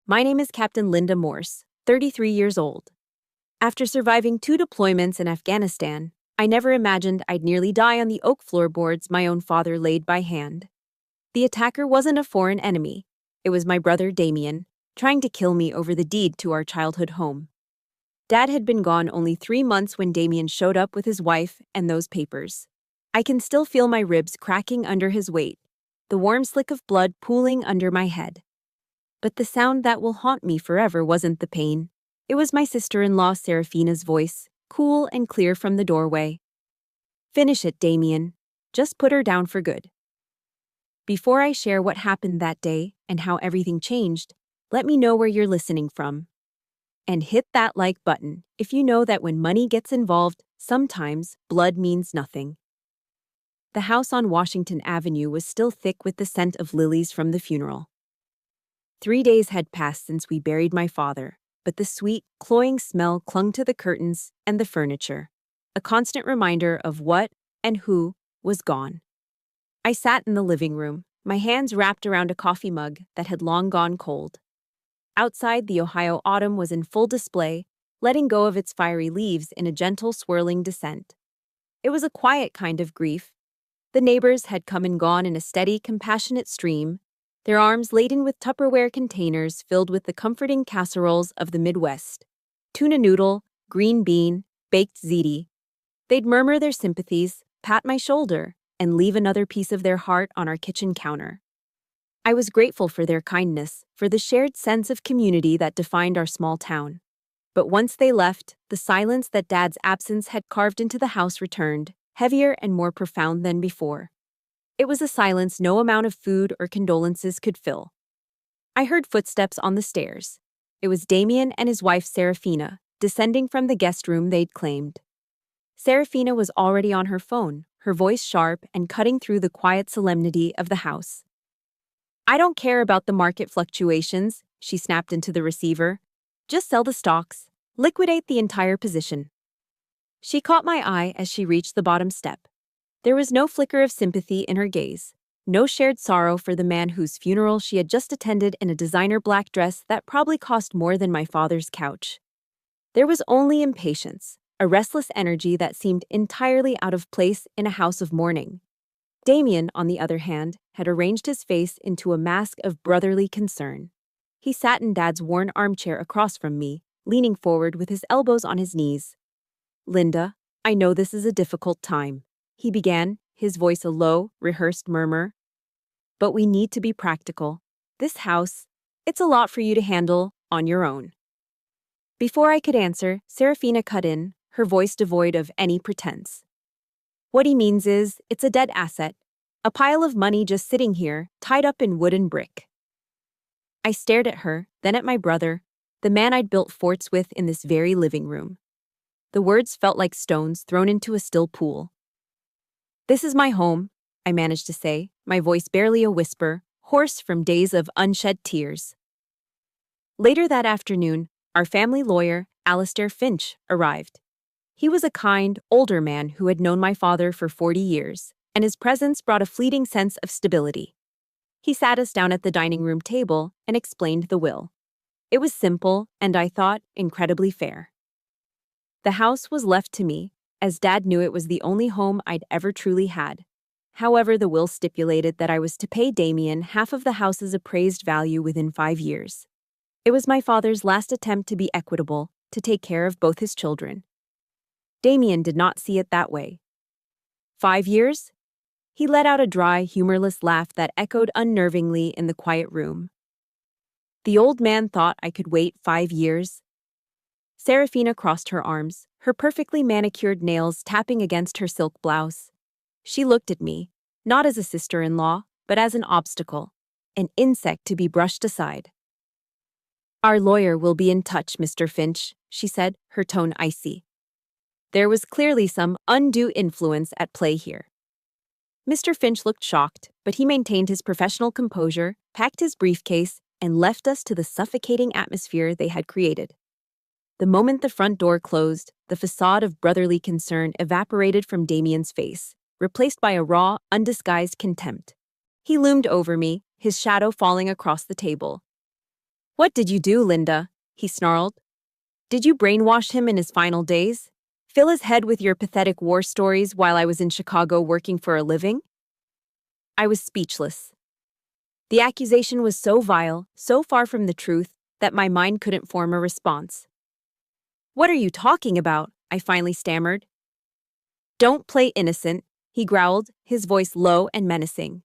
My name is Captain Linda Morse, 33 years old. After surviving 2 deployments in Afghanistan, I never imagined I'd nearly die on the oak floorboards my own father laid by hand. The attacker wasn't a foreign enemy. It was my brother Damian, trying to kill me over the deed to our childhood home. Dad had been gone only 3 months when Damian showed up with his wife and those papers. I can still feel my ribs cracking under his weight, the warm slick of blood pooling under my head. But the sound that will haunt me forever wasn't the pain. It was my sister-in-law Serafina's voice, cool and clear from the doorway. "Finish it, Damian. Just put her down for good." Before I share what happened that day and how everything changed, let me know where you're listening from. And hit that like button if you know that when money gets involved, sometimes blood means nothing. The house on Washington Avenue was still thick with the scent of lilies from the funeral. 3 days had passed since we buried my father, but the sweet, cloying smell clung to the curtains and the furniture, a constant reminder of what and who was gone. I sat in the living room, my hands wrapped around a coffee mug that had long gone cold. Outside, the Ohio autumn was in full display, letting go of its fiery leaves in a gentle swirling descent. It was a quiet kind of grief. The neighbors had come and gone in a steady, compassionate stream, their arms laden with Tupperware containers filled with the comforting casseroles of the Midwest. Tuna noodle, green bean, baked ziti. They'd murmur their sympathies, pat my shoulder, and leave another piece of their heart on our kitchen counter. I was grateful for their kindness, for the shared sense of community that defined our small town. But once they left, the silence that Dad's absence had carved into the house returned, heavier and more profound than before. It was a silence no amount of food or condolences could fill. I heard footsteps on the stairs. It was Damian and his wife Serafina, descending from the guest room they'd claimed. Serafina was already on her phone, her voice sharp and cutting through the quiet solemnity of the house. "I don't care about the market fluctuations," she snapped into the receiver. "Just sell the stocks. Liquidate the entire position." She caught my eye as she reached the bottom step. There was no flicker of sympathy in her gaze, no shared sorrow for the man whose funeral she had just attended in a designer black dress that probably cost more than my father's couch. There was only impatience, a restless energy that seemed entirely out of place in a house of mourning. Damian, on the other hand, had arranged his face into a mask of brotherly concern. He sat in Dad's worn armchair across from me, leaning forward with his elbows on his knees. "Linda, I know this is a difficult time," he began, his voice a low, rehearsed murmur. "But we need to be practical. This house, it's a lot for you to handle on your own." Before I could answer, Serafina cut in, her voice devoid of any pretense. "What he means is, it's a dead asset, a pile of money just sitting here, tied up in wood and brick." I stared at her, then at my brother, the man I'd built forts with in this very living room. The words felt like stones thrown into a still pool. "This is my home," I managed to say, my voice barely a whisper, hoarse from days of unshed tears. Later that afternoon, our family lawyer, Alistair Finch, arrived. He was a kind, older man who had known my father for 40 years, and his presence brought a fleeting sense of stability. He sat us down at the dining room table and explained the will. It was simple, and I thought, incredibly fair. The house was left to me, as Dad knew it was the only home I'd ever truly had. However, the will stipulated that I was to pay Damian half of the house's appraised value within 5 years. It was my father's last attempt to be equitable, to take care of both his children. Damian did not see it that way. 5 years? He let out a dry, humorless laugh that echoed unnervingly in the quiet room. The old man thought I could wait 5 years. Serafina crossed her arms, her perfectly manicured nails tapping against her silk blouse. She looked at me, not as a sister-in-law, but as an obstacle, an insect to be brushed aside. "Our lawyer will be in touch, Mr. Finch," she said, her tone icy. There was clearly some undue influence at play here. Mr. Finch looked shocked, but he maintained his professional composure, packed his briefcase, and left us to the suffocating atmosphere they had created. The moment the front door closed, the facade of brotherly concern evaporated from Damian's face, replaced by a raw, undisguised contempt. He loomed over me, his shadow falling across the table. "What did you do, Linda?" he snarled. "Did you brainwash him in his final days? Fill his head with your pathetic war stories while I was in Chicago working for a living?" I was speechless. The accusation was so vile, so far from the truth, that my mind couldn't form a response. "What are you talking about?" I finally stammered. "Don't play innocent," he growled, his voice low and menacing.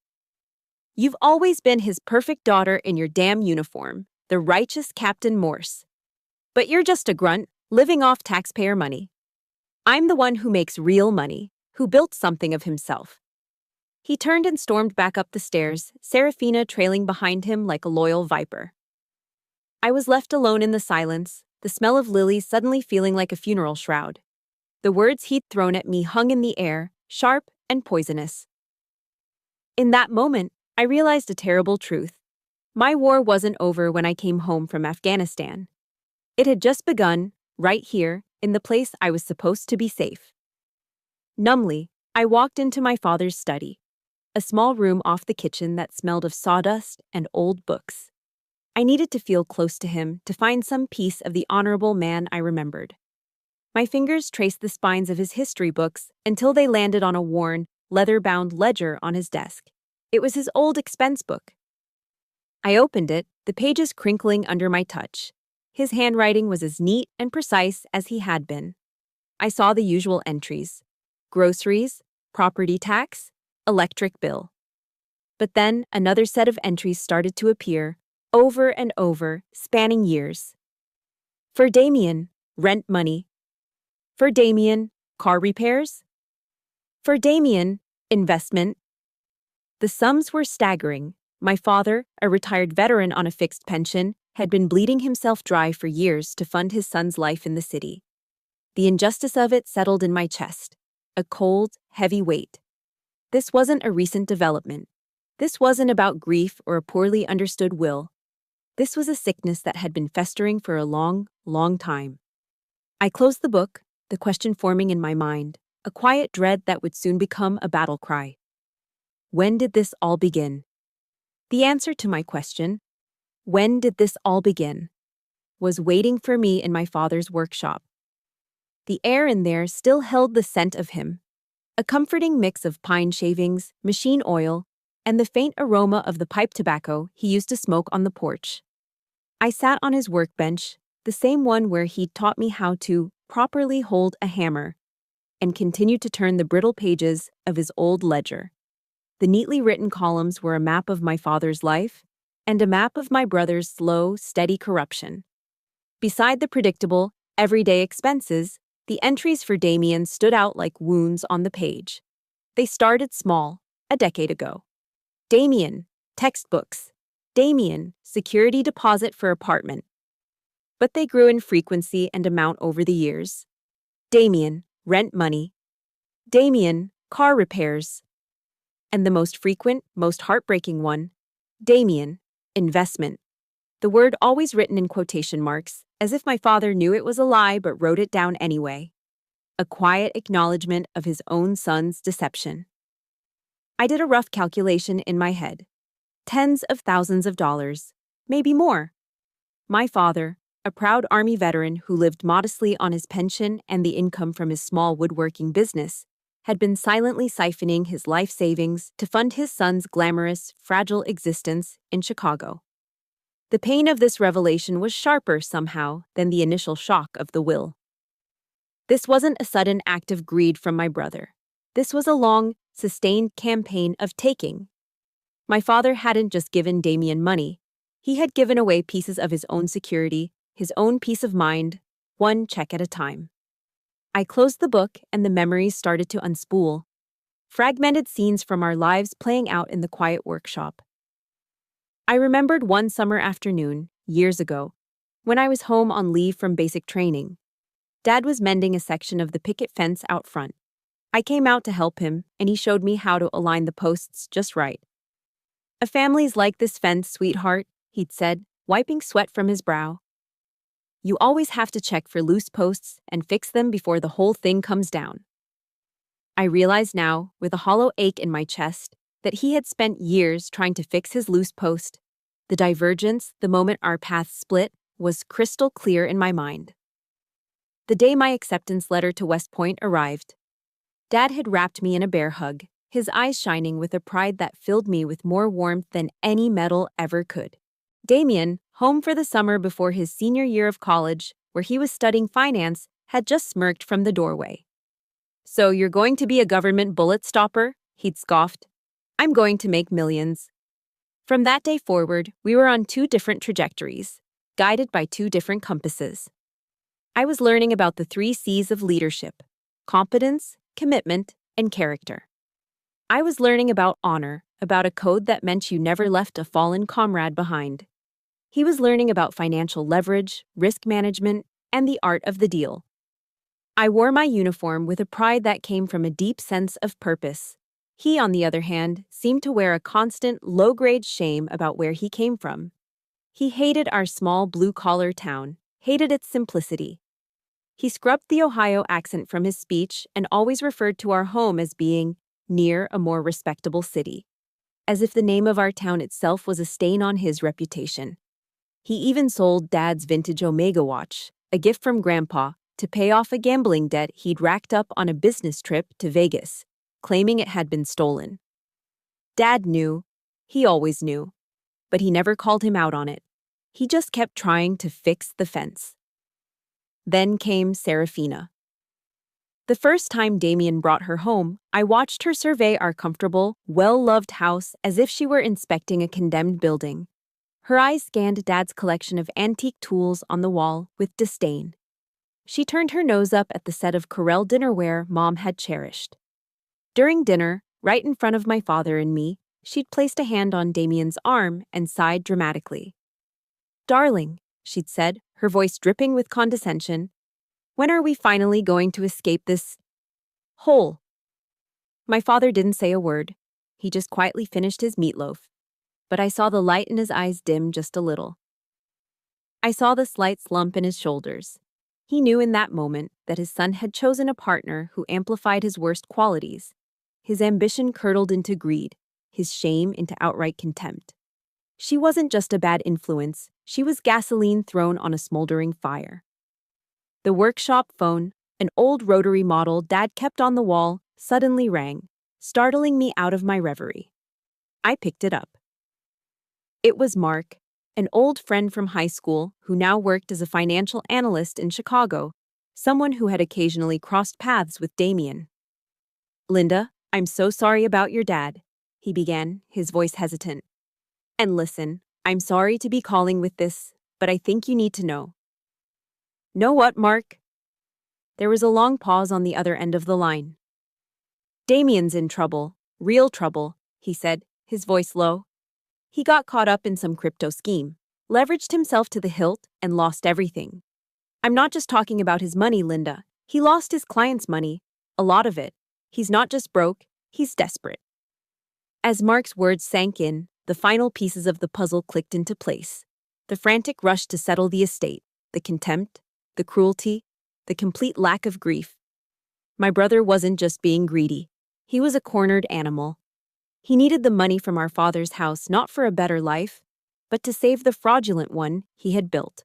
"You've always been his perfect daughter in your damn uniform, the righteous Captain Morse. But you're just a grunt, living off taxpayer money. I'm the one who makes real money, who built something of himself." He turned and stormed back up the stairs, Serafina trailing behind him like a loyal viper. I was left alone in the silence, the smell of lilies suddenly feeling like a funeral shroud. The words he'd thrown at me hung in the air, sharp and poisonous. In that moment, I realized a terrible truth. My war wasn't over when I came home from Afghanistan. It had just begun, right here, in the place I was supposed to be safe. Numbly, I walked into my father's study, a small room off the kitchen that smelled of sawdust and old books. I needed to feel close to him to find some piece of the honorable man I remembered. My fingers traced the spines of his history books until they landed on a worn, leather-bound ledger on his desk. It was his old expense book. I opened it, the pages crinkling under my touch. His handwriting was as neat and precise as he had been. I saw the usual entries: groceries, property tax, electric bill. But then another set of entries started to appear, over and over, spanning years. For Damian, rent money. For Damian, car repairs. For Damian, investment. The sums were staggering. My father, a retired veteran on a fixed pension, had been bleeding himself dry for years to fund his son's life in the city. The injustice of it settled in my chest, a cold, heavy weight. This wasn't a recent development. This wasn't about grief or a poorly understood will. This was a sickness that had been festering for a long, long time. I closed the book, the question forming in my mind, a quiet dread that would soon become a battle cry. When did this all begin? The answer to my question, when did this all begin, was waiting for me in my father's workshop. The air in there still held the scent of him, a comforting mix of pine shavings, machine oil, and the faint aroma of the pipe tobacco he used to smoke on the porch. I sat on his workbench, the same one where he'd taught me how to properly hold a hammer, and continued to turn the brittle pages of his old ledger. The neatly written columns were a map of my father's life and a map of my brother's slow, steady corruption. Beside the predictable, everyday expenses, the entries for Damian stood out like wounds on the page. They started small, a decade ago. Damian, textbooks. Damian, security deposit for apartment. But they grew in frequency and amount over the years. Damian, rent money. Damian, car repairs. And the most frequent, most heartbreaking one, Damian, investment. The word always written in quotation marks, as if my father knew it was a lie but wrote it down anyway. A quiet acknowledgement of his own son's deception. I did a rough calculation in my head. Tens of thousands of dollars, maybe more. My father, a proud Army veteran who lived modestly on his pension and the income from his small woodworking business, had been silently siphoning his life savings to fund his son's glamorous, fragile existence in Chicago. The pain of this revelation was sharper somehow than the initial shock of the will. This wasn't a sudden act of greed from my brother. This was a long, sustained campaign of taking. My father hadn't just given Damian money. He had given away pieces of his own security, his own peace of mind, one check at a time. I closed the book and the memories started to unspool. Fragmented scenes from our lives playing out in the quiet workshop. I remembered one summer afternoon, years ago, when I was home on leave from basic training. Dad was mending a section of the picket fence out front. I came out to help him, and he showed me how to align the posts just right. "A family's like this fence, sweetheart," he'd said, wiping sweat from his brow. "You always have to check for loose posts and fix them before the whole thing comes down." I realized now, with a hollow ache in my chest, that he had spent years trying to fix his loose post, The divergence, the moment our paths split, was crystal clear in my mind. The day my acceptance letter to West Point arrived, Dad had wrapped me in a bear hug, his eyes shining with a pride that filled me with more warmth than any medal ever could. Damian, home for the summer before his senior year of college, where he was studying finance, had just smirked from the doorway. "So you're going to be a government bullet stopper?" he'd scoffed. "I'm going to make millions." From that day forward, we were on two different trajectories, guided by two different compasses. I was learning about the 3 C's of leadership: competence, commitment, and character. I was learning about honor, about a code that meant you never left a fallen comrade behind. He was learning about financial leverage, risk management, and the art of the deal. I wore my uniform with a pride that came from a deep sense of purpose. He, on the other hand, seemed to wear a constant, low-grade shame about where he came from. He hated our small blue-collar town, hated its simplicity. He scrubbed the Ohio accent from his speech and always referred to our home as being near a more respectable city, as if the name of our town itself was a stain on his reputation. He even sold Dad's vintage Omega watch, a gift from Grandpa, to pay off a gambling debt he'd racked up on a business trip to Vegas, claiming it had been stolen. Dad knew. He always knew. But he never called him out on it. He just kept trying to fix the fence. Then came Serafina. The first time Damian brought her home, I watched her survey our comfortable, well-loved house as if she were inspecting a condemned building. Her eyes scanned Dad's collection of antique tools on the wall with disdain. She turned her nose up at the set of Corel dinnerware Mom had cherished. During dinner, right in front of my father and me, she'd placed a hand on Damian's arm and sighed dramatically. "Darling," she'd said, her voice dripping with condescension, "when are we finally going to escape this hole?" My father didn't say a word. He just quietly finished his meatloaf. But I saw the light in his eyes dim just a little. I saw the slight slump in his shoulders. He knew in that moment that his son had chosen a partner who amplified his worst qualities. His ambition curdled into greed, his shame into outright contempt. She wasn't just a bad influence, she was gasoline thrown on a smoldering fire. The workshop phone, an old rotary model Dad kept on the wall, suddenly rang, startling me out of my reverie. I picked it up. It was Mark, an old friend from high school who now worked as a financial analyst in Chicago, someone who had occasionally crossed paths with Damian. "Linda, I'm so sorry about your dad," he began, his voice hesitant. "And listen, I'm sorry to be calling with this, but I think you need to know." "Know what, Mark?" There was a long pause on the other end of the line. "Damian's in trouble, real trouble," he said, his voice low. "He got caught up in some crypto scheme, leveraged himself to the hilt, and lost everything. I'm not just talking about his money, Linda. He lost his clients' money, a lot of it. He's not just broke, he's desperate." As Mark's words sank in, the final pieces of the puzzle clicked into place. The frantic rush to settle the estate, the contempt, the cruelty, the complete lack of grief. My brother wasn't just being greedy. He was a cornered animal. He needed the money from our father's house not for a better life, but to save the fraudulent one he had built.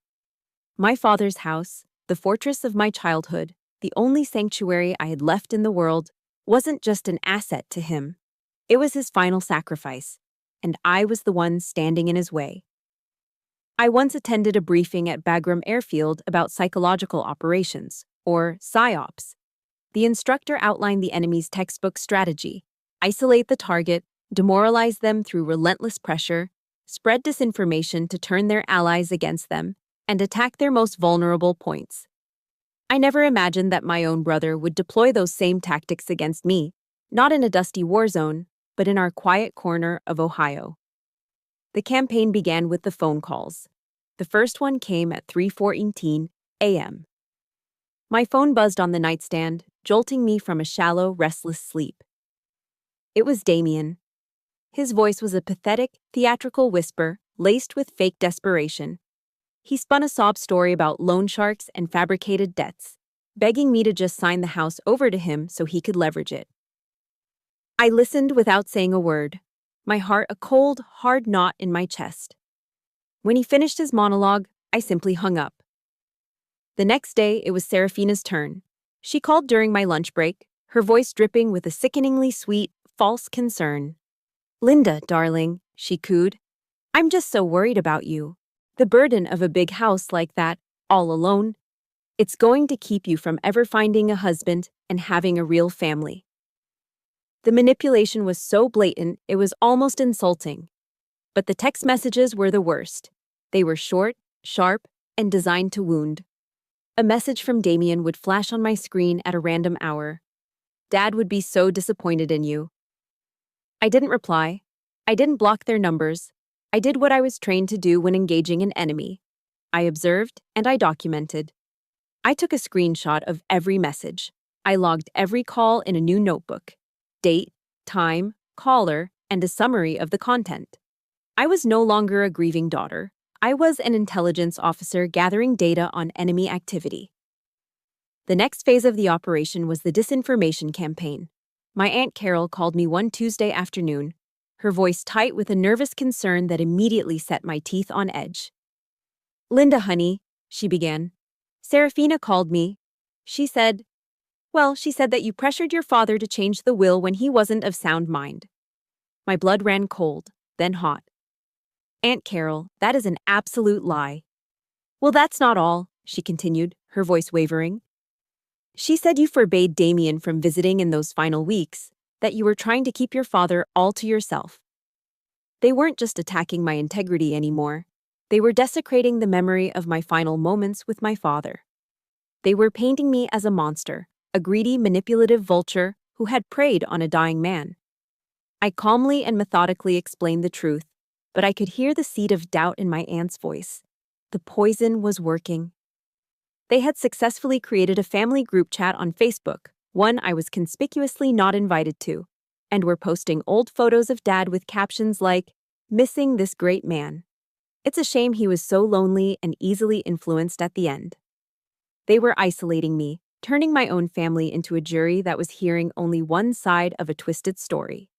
My father's house, the fortress of my childhood, the only sanctuary I had left in the world, wasn't just an asset to him. It was his final sacrifice, and I was the one standing in his way. I once attended a briefing at Bagram Airfield about psychological operations, or PSYOPs. The instructor outlined the enemy's textbook strategy: isolate the target, demoralize them through relentless pressure, spread disinformation to turn their allies against them, and attack their most vulnerable points. I never imagined that my own brother would deploy those same tactics against me, not in a dusty war zone, but in our quiet corner of Ohio. The campaign began with the phone calls. The first one came at 3:14 a.m. My phone buzzed on the nightstand, jolting me from a shallow, restless sleep. It was Damian. His voice was a pathetic, theatrical whisper, laced with fake desperation. He spun a sob story about loan sharks and fabricated debts, begging me to just sign the house over to him so he could leverage it. I listened without saying a word, my heart a cold, hard knot in my chest. When he finished his monologue, I simply hung up. The next day, it was Serafina's turn. She called during my lunch break, her voice dripping with a sickeningly sweet, false concern. "Linda, darling," she cooed. "I'm just so worried about you. The burden of a big house like that, all alone, it's going to keep you from ever finding a husband and having a real family." The manipulation was so blatant, it was almost insulting. But the text messages were the worst. They were short, sharp, and designed to wound. A message from Damian would flash on my screen at a random hour. "Dad would be so disappointed in you." I didn't reply. I didn't block their numbers. I did what I was trained to do when engaging an enemy. I observed and I documented. I took a screenshot of every message. I logged every call in a new notebook. Date, time, caller, and a summary of the content. I was no longer a grieving daughter. I was an intelligence officer gathering data on enemy activity. The next phase of the operation was the disinformation campaign. My Aunt Carol called me one Tuesday afternoon, her voice tight with a nervous concern that immediately set my teeth on edge. "Linda, honey," she began. "Serafina called me. She said that you pressured your father to change the will when he wasn't of sound mind." My blood ran cold, then hot. "Aunt Carol, that is an absolute lie." "Well, that's not all," she continued, her voice wavering. "She said you forbade Damian from visiting in those final weeks, that you were trying to keep your father all to yourself." They weren't just attacking my integrity anymore. They were desecrating the memory of my final moments with my father. They were painting me as a monster, a greedy, manipulative vulture who had preyed on a dying man. I calmly and methodically explained the truth, but I could hear the seed of doubt in my aunt's voice. The poison was working. They had successfully created a family group chat on Facebook, one I was conspicuously not invited to, and were posting old photos of Dad with captions like, "Missing this great man. It's a shame he was so lonely and easily influenced at the end." They were isolating me, turning my own family into a jury that was hearing only one side of a twisted story.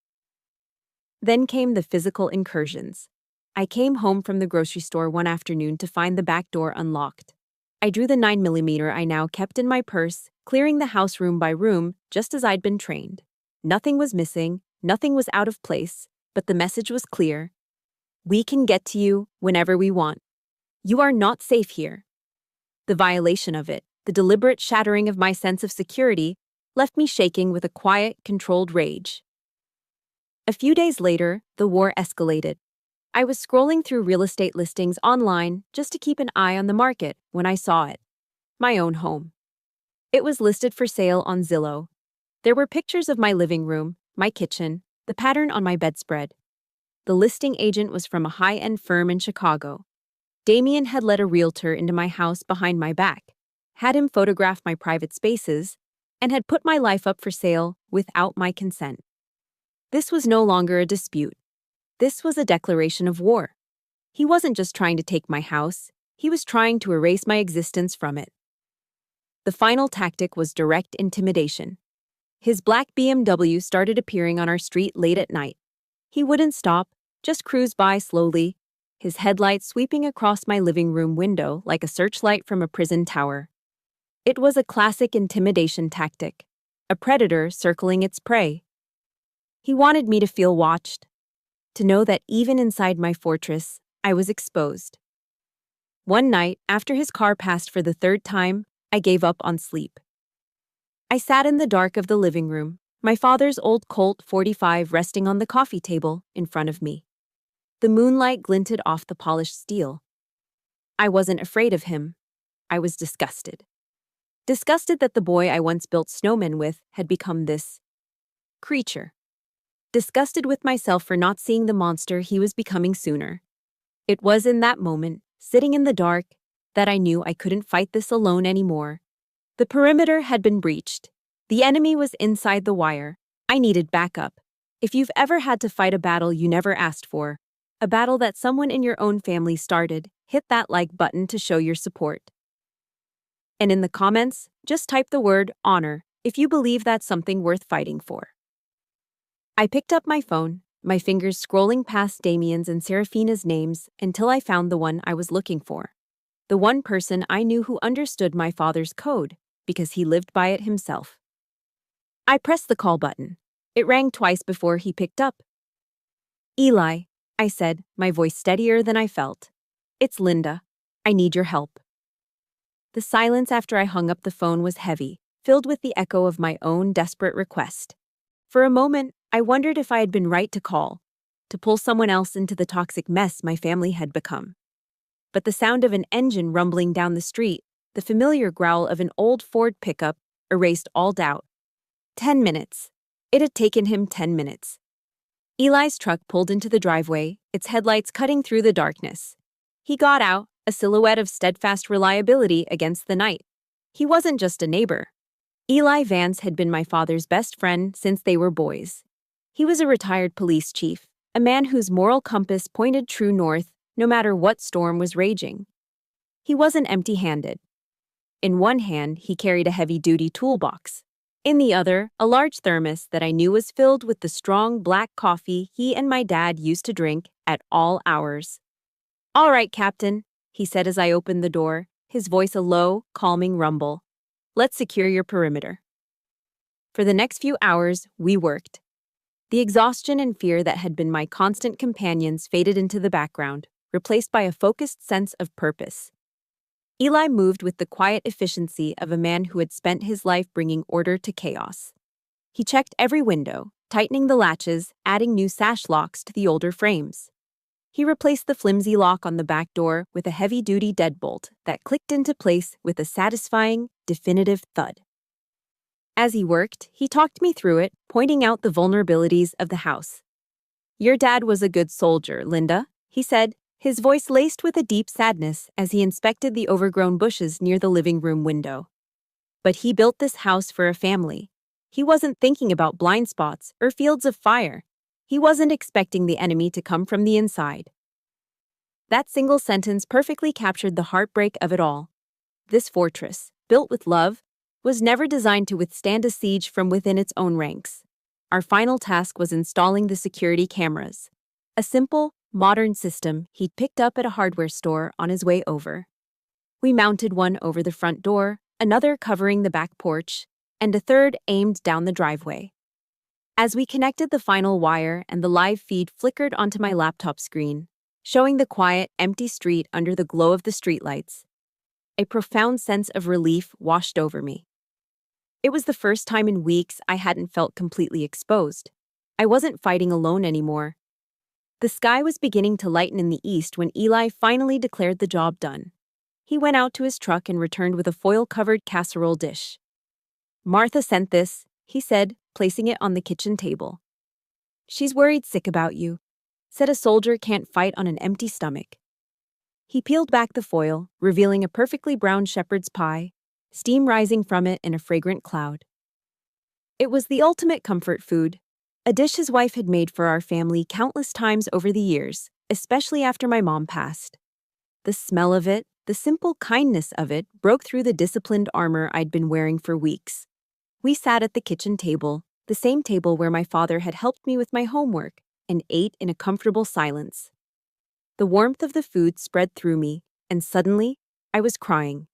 Then came the physical incursions. I came home from the grocery store one afternoon to find the back door unlocked. I drew the 9mm I now kept in my purse, clearing the house room by room, just as I'd been trained. Nothing was missing, nothing was out of place, but the message was clear. "We can get to you whenever we want. You are not safe here." The violation of it, the deliberate shattering of my sense of security, left me shaking with a quiet, controlled rage. A few days later, the war escalated. I was scrolling through real estate listings online just to keep an eye on the market when I saw it. My own home. It was listed for sale on Zillow. There were pictures of my living room, my kitchen, the pattern on my bedspread. The listing agent was from a high-end firm in Chicago. Damian had let a realtor into my house behind my back, had him photograph my private spaces, and had put my life up for sale without my consent. This was no longer a dispute. This was a declaration of war. He wasn't just trying to take my house, he was trying to erase my existence from it. The final tactic was direct intimidation. His black BMW started appearing on our street late at night. He wouldn't stop, just cruise by slowly, his headlights sweeping across my living room window like a searchlight from a prison tower. It was a classic intimidation tactic, a predator circling its prey. He wanted me to feel watched, to know that even inside my fortress, I was exposed. One night, after his car passed for the third time, I gave up on sleep. I sat in the dark of the living room, my father's old Colt 45 resting on the coffee table in front of me. The moonlight glinted off the polished steel. I wasn't afraid of him. I was disgusted. Disgusted that the boy I once built snowmen with had become this creature. Disgusted with myself for not seeing the monster he was becoming sooner. It was in that moment, sitting in the dark, that I knew I couldn't fight this alone anymore. The perimeter had been breached. The enemy was inside the wire. I needed backup. If you've ever had to fight a battle you never asked for, a battle that someone in your own family started, hit that like button to show your support. And in the comments, just type the word honor if you believe that's something worth fighting for. I picked up my phone, my fingers scrolling past Damian's and Seraphina's names until I found the one I was looking for. The one person I knew who understood my father's code, because he lived by it himself. I pressed the call button. It rang twice before he picked up. "Eli," I said, my voice steadier than I felt. "It's Linda. I need your help." The silence after I hung up the phone was heavy, filled with the echo of my own desperate request. For a moment, I wondered if I had been right to call, to pull someone else into the toxic mess my family had become. But the sound of an engine rumbling down the street, the familiar growl of an old Ford pickup, erased all doubt. 10 minutes. It had taken him 10 minutes. Eli's truck pulled into the driveway, its headlights cutting through the darkness. He got out, a silhouette of steadfast reliability against the night. He wasn't just a neighbor. Eli Vance had been my father's best friend since they were boys. He was a retired police chief, a man whose moral compass pointed true north no matter what storm was raging. He wasn't empty-handed. In one hand, he carried a heavy-duty toolbox. In the other, a large thermos that I knew was filled with the strong black coffee he and my dad used to drink at all hours. "All right, Captain," he said as I opened the door, his voice a low, calming rumble. "Let's secure your perimeter." For the next few hours, we worked. The exhaustion and fear that had been my constant companions faded into the background, replaced by a focused sense of purpose. Eli moved with the quiet efficiency of a man who had spent his life bringing order to chaos. He checked every window, tightening the latches, adding new sash locks to the older frames. He replaced the flimsy lock on the back door with a heavy-duty deadbolt that clicked into place with a satisfying, definitive thud. As he worked, he talked me through it, pointing out the vulnerabilities of the house. "Your dad was a good soldier, Linda," he said, his voice laced with a deep sadness as he inspected the overgrown bushes near the living room window. "But he built this house for a family. He wasn't thinking about blind spots or fields of fire. He wasn't expecting the enemy to come from the inside." That single sentence perfectly captured the heartbreak of it all. This fortress, built with love, was never designed to withstand a siege from within its own ranks. Our final task was installing the security cameras, a simple, modern system he'd picked up at a hardware store on his way over. We mounted one over the front door, another covering the back porch, and a third aimed down the driveway. As we connected the final wire and the live feed flickered onto my laptop screen, showing the quiet, empty street under the glow of the streetlights, a profound sense of relief washed over me. It was the first time in weeks I hadn't felt completely exposed. I wasn't fighting alone anymore. The sky was beginning to lighten in the east when Eli finally declared the job done. He went out to his truck and returned with a foil-covered casserole dish. "Martha sent this," he said, placing it on the kitchen table. "She's worried sick about you. Said a soldier can't fight on an empty stomach." He peeled back the foil, revealing a perfectly browned shepherd's pie, steam rising from it in a fragrant cloud. It was the ultimate comfort food, a dish his wife had made for our family countless times over the years, especially after my mom passed. The smell of it, the simple kindness of it, broke through the disciplined armor I'd been wearing for weeks. We sat at the kitchen table, the same table where my father had helped me with my homework, and ate in a comfortable silence. The warmth of the food spread through me, and suddenly, I was crying.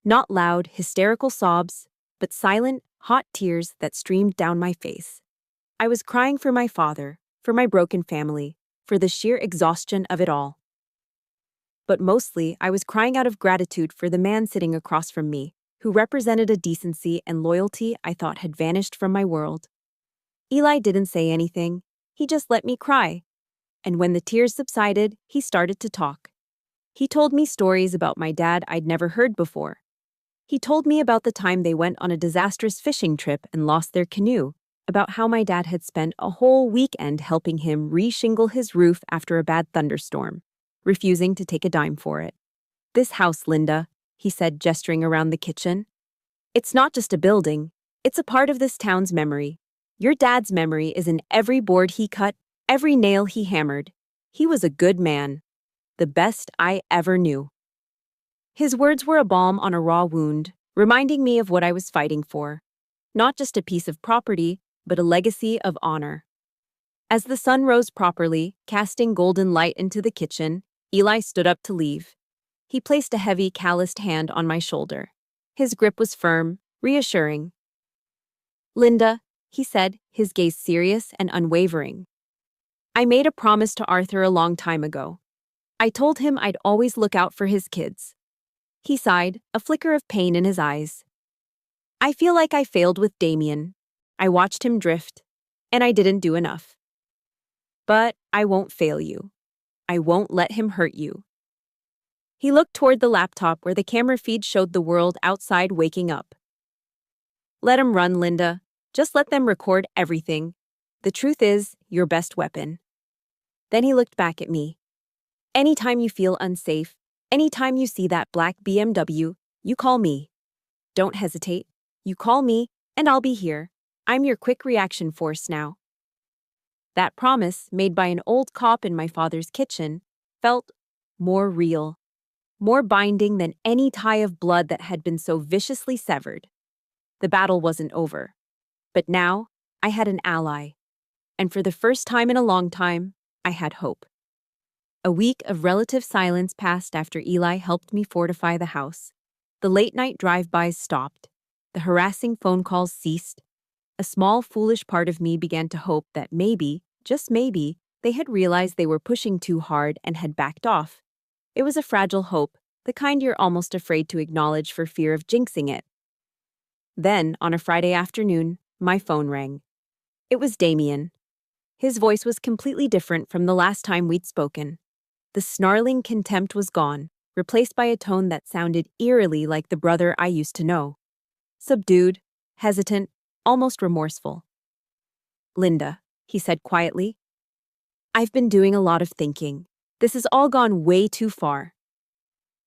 Not loud, hysterical sobs, but silent, hot tears that streamed down my face. I was crying for my father, for my broken family, for the sheer exhaustion of it all. But mostly, I was crying out of gratitude for the man sitting across from me, who represented a decency and loyalty I thought had vanished from my world. Eli didn't say anything. He just let me cry. And when the tears subsided, he started to talk. He told me stories about my dad I'd never heard before. He told me about the time they went on a disastrous fishing trip and lost their canoe, about how my dad had spent a whole weekend helping him re-shingle his roof after a bad thunderstorm, refusing to take a dime for it. "This house, Linda," he said, gesturing around the kitchen. "It's not just a building. It's a part of this town's memory. Your dad's memory is in every board he cut, every nail he hammered. He was a good man. The best I ever knew." His words were a balm on a raw wound, reminding me of what I was fighting for. Not just a piece of property, but a legacy of honor. As the sun rose properly, casting golden light into the kitchen, Eli stood up to leave. He placed a heavy, calloused hand on my shoulder. His grip was firm, reassuring. "Linda," he said, his gaze serious and unwavering. "I made a promise to Arthur a long time ago. I told him I'd always look out for his kids." He sighed, a flicker of pain in his eyes. "I feel like I failed with Damian. I watched him drift, and I didn't do enough. But I won't fail you. I won't let him hurt you." He looked toward the laptop where the camera feed showed the world outside waking up. "Let 'em run, Linda. Just let them record everything. The truth is your best weapon." Then he looked back at me. "Anytime you feel unsafe, anytime you see that black BMW, you call me. Don't hesitate. You call me, and I'll be here. I'm your quick reaction force now." That promise, made by an old cop in my father's kitchen, felt more real, more binding than any tie of blood that had been so viciously severed. The battle wasn't over. But now, I had an ally. And for the first time in a long time, I had hope. A week of relative silence passed after Eli helped me fortify the house. The late-night drive-bys stopped. The harassing phone calls ceased. A small, foolish part of me began to hope that maybe, just maybe, they had realized they were pushing too hard and had backed off. It was a fragile hope, the kind you're almost afraid to acknowledge for fear of jinxing it. Then, on a Friday afternoon, my phone rang. It was Damian. His voice was completely different from the last time we'd spoken. The snarling contempt was gone, replaced by a tone that sounded eerily like the brother I used to know. Subdued, hesitant, almost remorseful. "Linda," he said quietly, "I've been doing a lot of thinking. This has all gone way too far."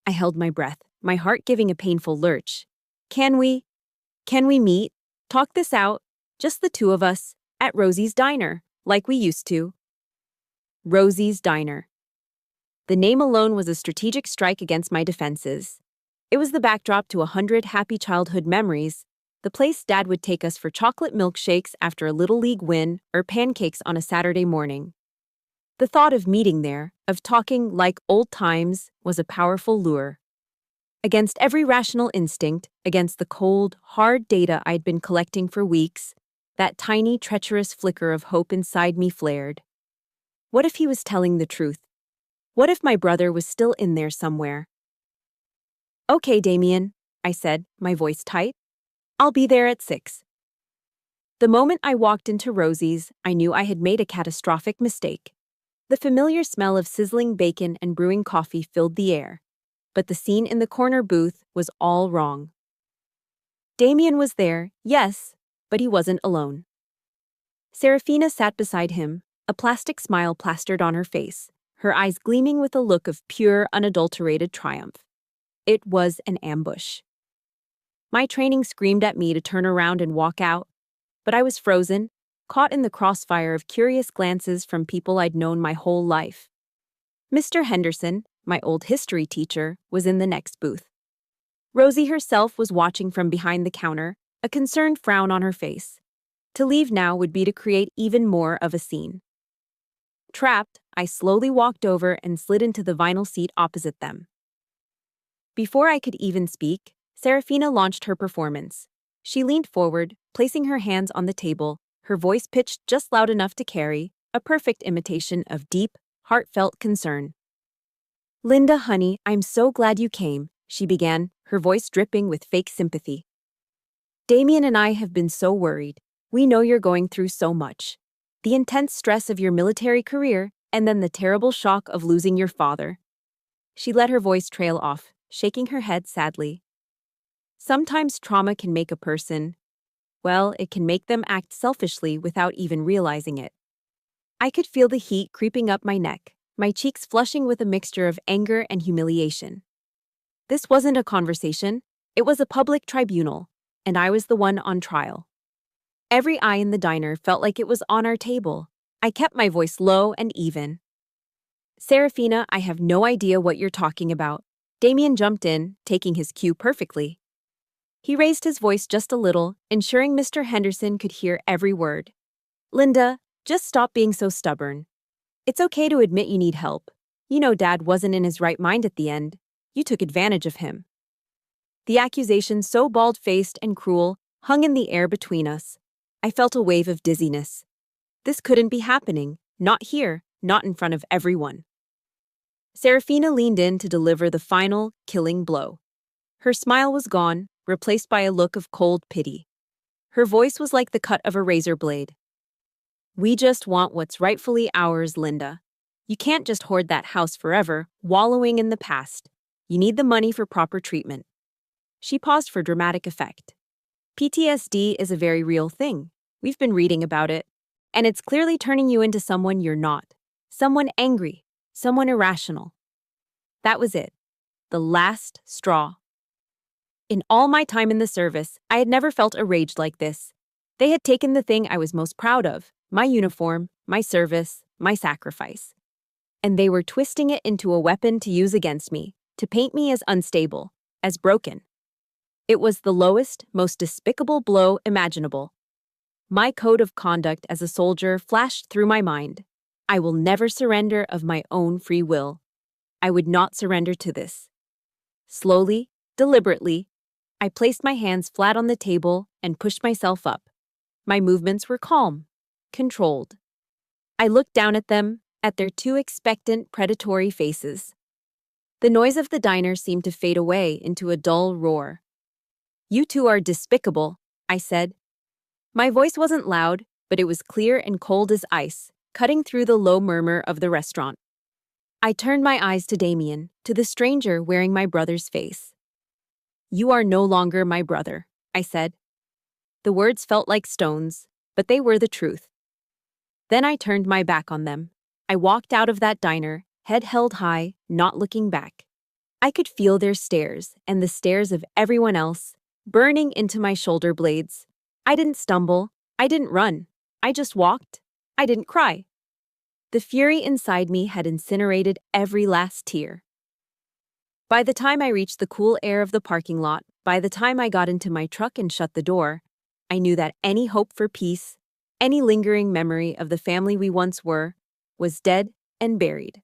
I held my breath, my heart giving a painful lurch. Can we meet, talk this out, just the two of us, at Rosie's Diner, like we used to?" Rosie's Diner. The name alone was a strategic strike against my defenses. It was the backdrop to 100 happy childhood memories, the place Dad would take us for chocolate milkshakes after a Little League win or pancakes on a Saturday morning. The thought of meeting there, of talking like old times, was a powerful lure. Against every rational instinct, against the cold, hard data I'd been collecting for weeks, that tiny, treacherous flicker of hope inside me flared. What if he was telling the truth? What if my brother was still in there somewhere? "Okay, Damian," I said, my voice tight. "I'll be there at 6. The moment I walked into Rosie's, I knew I had made a catastrophic mistake. The familiar smell of sizzling bacon and brewing coffee filled the air. But the scene in the corner booth was all wrong. Damian was there, yes, but he wasn't alone. Serafina sat beside him, a plastic smile plastered on her face, her eyes gleaming with a look of pure, unadulterated triumph. It was an ambush. My training screamed at me to turn around and walk out, but I was frozen, caught in the crossfire of curious glances from people I'd known my whole life. Mr. Henderson, my old history teacher, was in the next booth. Rosie herself was watching from behind the counter, a concerned frown on her face. To leave now would be to create even more of a scene. Trapped, I slowly walked over and slid into the vinyl seat opposite them. Before I could even speak, Serafina launched her performance. She leaned forward, placing her hands on the table, her voice pitched just loud enough to carry, a perfect imitation of deep, heartfelt concern. "Linda, honey, I'm so glad you came," she began, her voice dripping with fake sympathy. "Damian and I have been so worried. We know you're going through so much. The intense stress of your military career, and then the terrible shock of losing your father." She let her voice trail off, shaking her head sadly. Sometimes trauma can make a person, well, it can make them act selfishly without even realizing it. I could feel the heat creeping up my neck, my cheeks flushing with a mixture of anger and humiliation. This wasn't a conversation, it was a public tribunal, and I was the one on trial. Every eye in the diner felt like it was on our table. I kept my voice low and even. "Serafina, I have no idea what you're talking about." Damian jumped in, taking his cue perfectly. He raised his voice just a little, ensuring Mr. Henderson could hear every word. "Linda, Just stop being so stubborn. It's okay to admit you need help. You know Dad wasn't in his right mind at the end. You took advantage of him. The accusation, so bald-faced and cruel, hung in the air between us. I felt a wave of dizziness. This couldn't be happening. Not here, not in front of everyone. Serafina leaned in to deliver the final, killing blow. Her smile was gone, replaced by a look of cold pity. Her voice was like the cut of a razor blade. We just want what's rightfully ours, Linda. You can't just hoard that house forever, wallowing in the past. You need the money for proper treatment. She paused for dramatic effect. PTSD is a very real thing. We've been reading about it. And it's clearly turning you into someone you're not. Someone angry. Someone irrational. That was it. The last straw. In all my time in the service, I had never felt a rage like this. They had taken the thing I was most proud of, my uniform, my service, my sacrifice. And they were twisting it into a weapon to use against me, to paint me as unstable, as broken. It was the lowest, most despicable blow imaginable. My code of conduct as a soldier flashed through my mind. I will never surrender of my own free will. I would not surrender to this. Slowly, deliberately, I placed my hands flat on the table and pushed myself up. My movements were calm, controlled. I looked down at them, at their two expectant, predatory faces. The noise of the diner seemed to fade away into a dull roar. You two are despicable, I said. My voice wasn't loud, but it was clear and cold as ice, cutting through the low murmur of the restaurant. I turned my eyes to Damian, to the stranger wearing my brother's face. You are no longer my brother, I said. The words felt like stones, but they were the truth. Then I turned my back on them. I walked out of that diner, head held high, not looking back. I could feel their stares, and the stares of everyone else, burning into my shoulder blades. I didn't stumble. I didn't run. I just walked. I didn't cry. The fury inside me had incinerated every last tear. By the time I reached the cool air of the parking lot, by the time I got into my truck and shut the door, I knew that any hope for peace, any lingering memory of the family we once were, was dead and buried.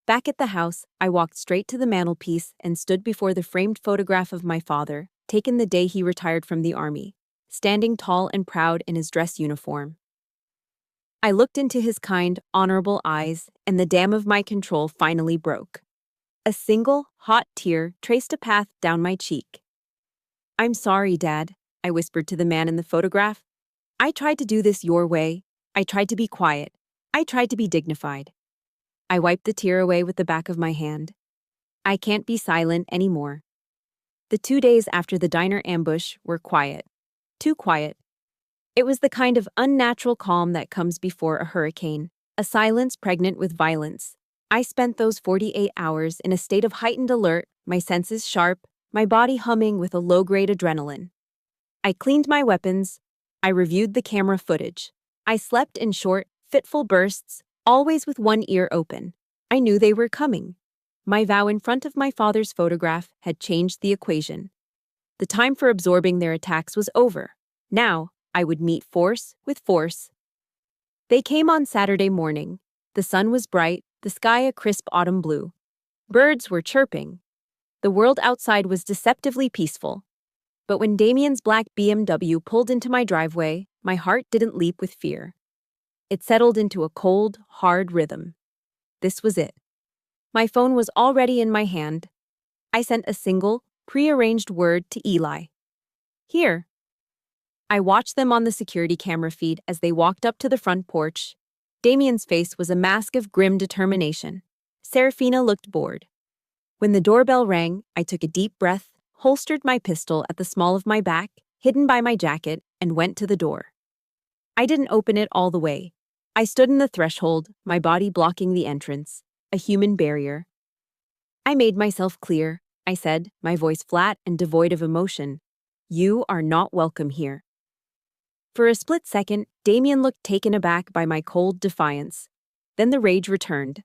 Back at the house, I walked straight to the mantelpiece and stood before the framed photograph of my father, taken the day he retired from the army, standing tall and proud in his dress uniform. I looked into his kind, honorable eyes, and the dam of my control finally broke. A single, hot tear traced a path down my cheek. I'm sorry, Dad, I whispered to the man in the photograph. I tried to do this your way. I tried to be quiet. I tried to be dignified. I wiped the tear away with the back of my hand. I can't be silent anymore. The 2 days after the diner ambush were quiet. Too quiet. It was the kind of unnatural calm that comes before a hurricane, a silence pregnant with violence. I spent those 48 hours in a state of heightened alert, my senses sharp, my body humming with a low-grade adrenaline. I cleaned my weapons. I reviewed the camera footage. I slept in short, fitful bursts, always with one ear open. I knew they were coming. My vow in front of my father's photograph had changed the equation. The time for absorbing their attacks was over. Now, I would meet force with force. They came on Saturday morning. The sun was bright, the sky a crisp autumn blue. Birds were chirping. The world outside was deceptively peaceful. But when Damian's black BMW pulled into my driveway, my heart didn't leap with fear. It settled into a cold, hard rhythm. This was it. My phone was already in my hand. I sent a single, prearranged word to Eli. Here. I watched them on the security camera feed as they walked up to the front porch. Damian's face was a mask of grim determination. Serafina looked bored. When the doorbell rang, I took a deep breath, holstered my pistol at the small of my back, hidden by my jacket, and went to the door. I didn't open it all the way. I stood in the threshold, my body blocking the entrance, a human barrier. I made myself clear, I said, my voice flat and devoid of emotion. You are not welcome here. For a split second, Damian looked taken aback by my cold defiance. Then the rage returned.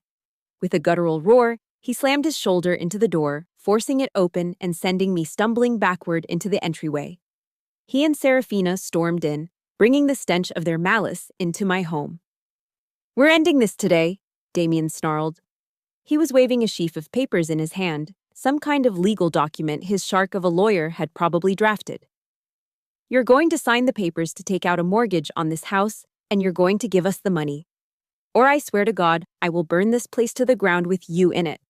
With a guttural roar, he slammed his shoulder into the door, forcing it open and sending me stumbling backward into the entryway. He and Serafina stormed in, bringing the stench of their malice into my home. "We're ending this today," Damian snarled. He was waving a sheaf of papers in his hand, some kind of legal document his shark of a lawyer had probably drafted. "You're going to sign the papers to take out a mortgage on this house, and you're going to give us the money. Or I swear to God, I will burn this place to the ground with you in it."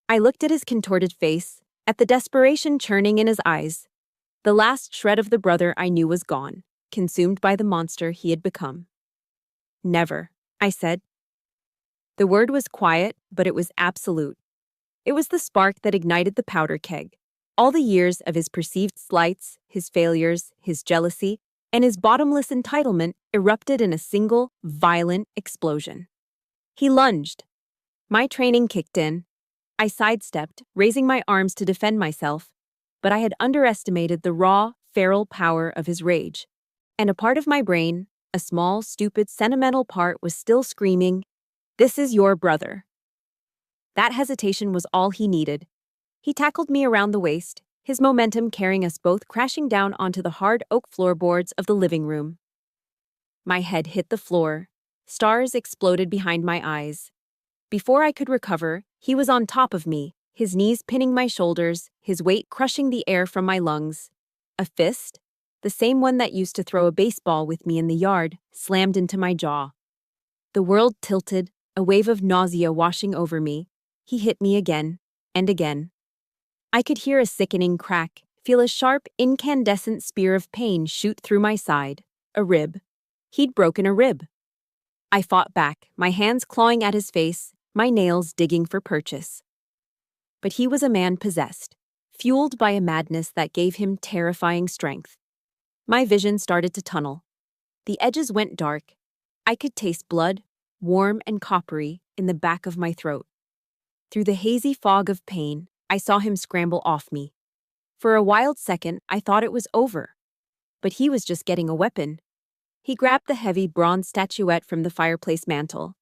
I looked at his contorted face, at the desperation churning in his eyes. The last shred of the brother I knew was gone, consumed by the monster he had become. "Never," I said. The word was quiet, but it was absolute. It was the spark that ignited the powder keg. All the years of his perceived slights, his failures, his jealousy, and his bottomless entitlement erupted in a single, violent explosion. He lunged. My training kicked in. I sidestepped, raising my arms to defend myself, but I had underestimated the raw, feral power of his rage. And a part of my brain, a small, stupid, sentimental part, was still screaming, "This is your brother." That hesitation was all he needed. He tackled me around the waist, his momentum carrying us both crashing down onto the hard oak floorboards of the living room. My head hit the floor. Stars exploded behind my eyes. Before I could recover, he was on top of me, his knees pinning my shoulders, his weight crushing the air from my lungs. A fist, the same one that used to throw a baseball with me in the yard, slammed into my jaw. The world tilted, a wave of nausea washing over me. He hit me again, and again. I could hear a sickening crack, feel a sharp, incandescent spear of pain shoot through my side. A rib. He'd broken a rib. I fought back, my hands clawing at his face, my nails digging for purchase. But he was a man possessed, fueled by a madness that gave him terrifying strength. My vision started to tunnel. The edges went dark. I could taste blood, warm and coppery, in the back of my throat. Through the hazy fog of pain, I saw him scramble off me. For a wild second, I thought it was over. But he was just getting a weapon. He grabbed the heavy bronze statuette from the fireplace mantel.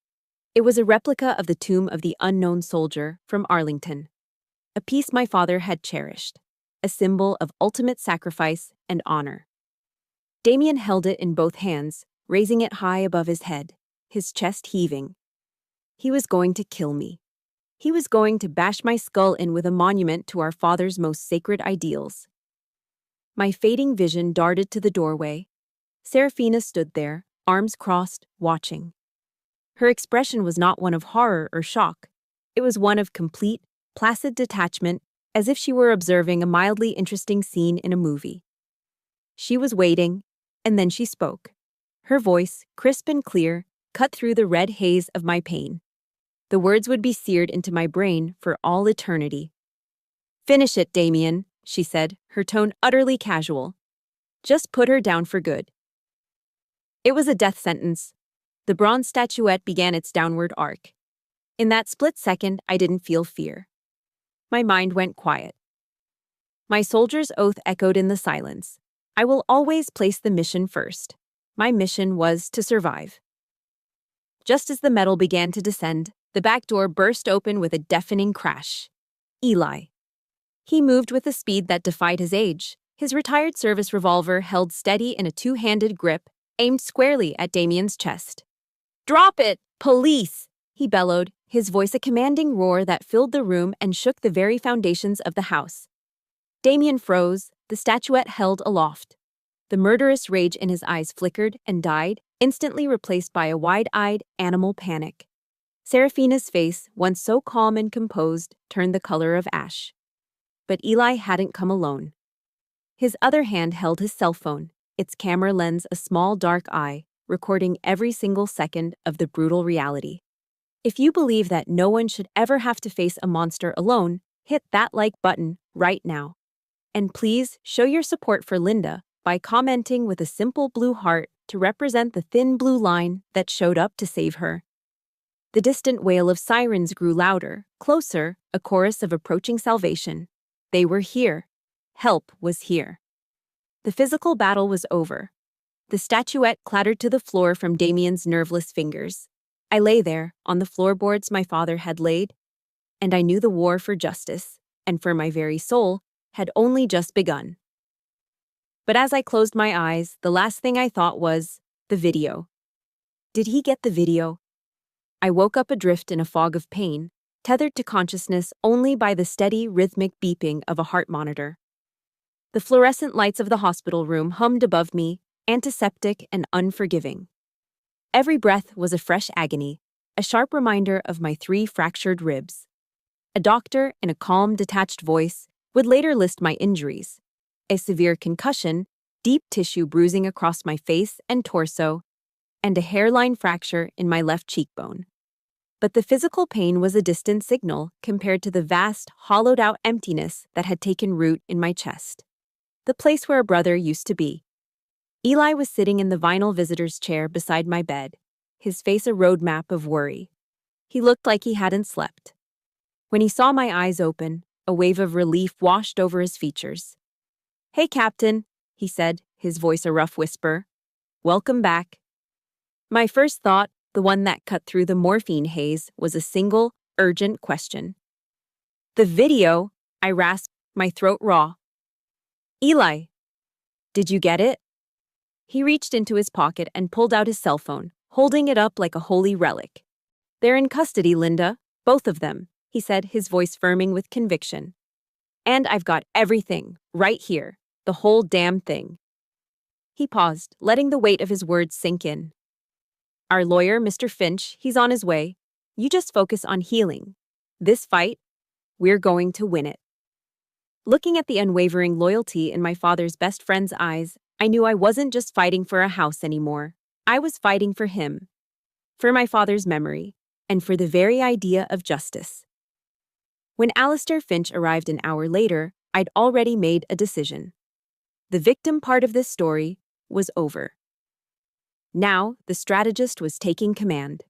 It was a replica of the tomb of the unknown soldier from Arlington. A piece my father had cherished, a symbol of ultimate sacrifice and honor. Damian held it in both hands, raising it high above his head, his chest heaving. He was going to kill me. He was going to bash my skull in with a monument to our father's most sacred ideals. My fading vision darted to the doorway. Serafina stood there, arms crossed, watching. Her expression was not one of horror or shock. It was one of complete, placid detachment, as if she were observing a mildly interesting scene in a movie. She was waiting, and then she spoke. Her voice, crisp and clear, cut through the red haze of my pain. The words would be seared into my brain for all eternity. "Finish it, Damian," she said, her tone utterly casual. "Just put her down for good." It was a death sentence. The bronze statuette began its downward arc. In that split second, I didn't feel fear. My mind went quiet. My soldier's oath echoed in the silence. I will always place the mission first. My mission was to survive. Just as the metal began to descend, the back door burst open with a deafening crash. Eli. He moved with a speed that defied his age. His retired service revolver held steady in a two-handed grip, aimed squarely at Damian's chest. "Drop it! Police!" he bellowed, his voice a commanding roar that filled the room and shook the very foundations of the house. Damian froze, the statuette held aloft. The murderous rage in his eyes flickered and died, instantly replaced by a wide-eyed, animal panic. Serafina's face, once so calm and composed, turned the color of ash. But Eli hadn't come alone. His other hand held his cell phone, its camera lens a small dark eye, recording every single second of the brutal reality. If you believe that no one should ever have to face a monster alone, hit that like button right now. And please show your support for Linda by commenting with a simple blue heart to represent the thin blue line that showed up to save her. The distant wail of sirens grew louder, closer, a chorus of approaching salvation. They were here. Help was here. The physical battle was over. The statuette clattered to the floor from Damian's nerveless fingers. I lay there, on the floorboards my father had laid, and I knew the war for justice, and for my very soul, had only just begun. But as I closed my eyes, the last thing I thought was, the video. Did he get the video? I woke up adrift in a fog of pain, tethered to consciousness only by the steady, rhythmic beeping of a heart monitor. The fluorescent lights of the hospital room hummed above me, antiseptic and unforgiving. Every breath was a fresh agony, a sharp reminder of my 3 fractured ribs. A doctor, in a calm, detached voice, would later list my injuries: a severe concussion, deep tissue bruising across my face and torso, and a hairline fracture in my left cheekbone. But the physical pain was a distant signal compared to the vast, hollowed-out emptiness that had taken root in my chest. The place where a brother used to be. Eli was sitting in the vinyl visitor's chair beside my bed, his face a roadmap of worry. He looked like he hadn't slept. When he saw my eyes open, a wave of relief washed over his features. "Hey, Captain," he said, his voice a rough whisper. "Welcome back." My first thought, the one that cut through the morphine haze, was a single, urgent question. "The video," I rasped, my throat raw. "Eli, did you get it?" He reached into his pocket and pulled out his cell phone, holding it up like a holy relic. "They're in custody, Linda, both of them," he said, his voice firming with conviction. "And I've got everything, right here, the whole damn thing." He paused, letting the weight of his words sink in. "Our lawyer, Mr. Finch, he's on his way. You just focus on healing. This fight, we're going to win it." Looking at the unwavering loyalty in my father's best friend's eyes, I knew I wasn't just fighting for a house anymore. I was fighting for him, for my father's memory, and for the very idea of justice. When Alistair Finch arrived an hour later, I'd already made a decision. The victim part of this story was over. Now, the strategist was taking command.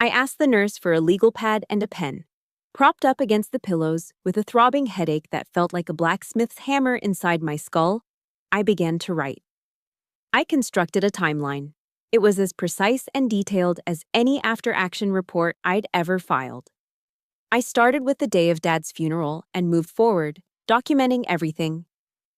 I asked the nurse for a legal pad and a pen. Propped up against the pillows, with a throbbing headache that felt like a blacksmith's hammer inside my skull, I began to write. I constructed a timeline. It was as precise and detailed as any after-action report I'd ever filed. I started with the day of Dad's funeral and moved forward, documenting everything.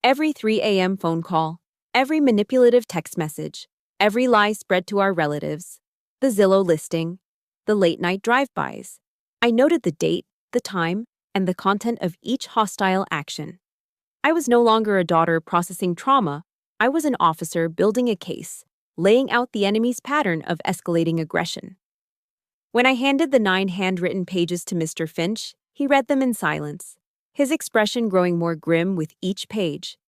Every 3 a.m. phone call, every manipulative text message, every lie spread to our relatives, the Zillow listing, the late-night drive-bys. I noted the date, the time, and the content of each hostile action. I was no longer a daughter processing trauma. I was an officer building a case, laying out the enemy's pattern of escalating aggression. When I handed the 9 handwritten pages to Mr. Finch, he read them in silence, his expression growing more grim with each page.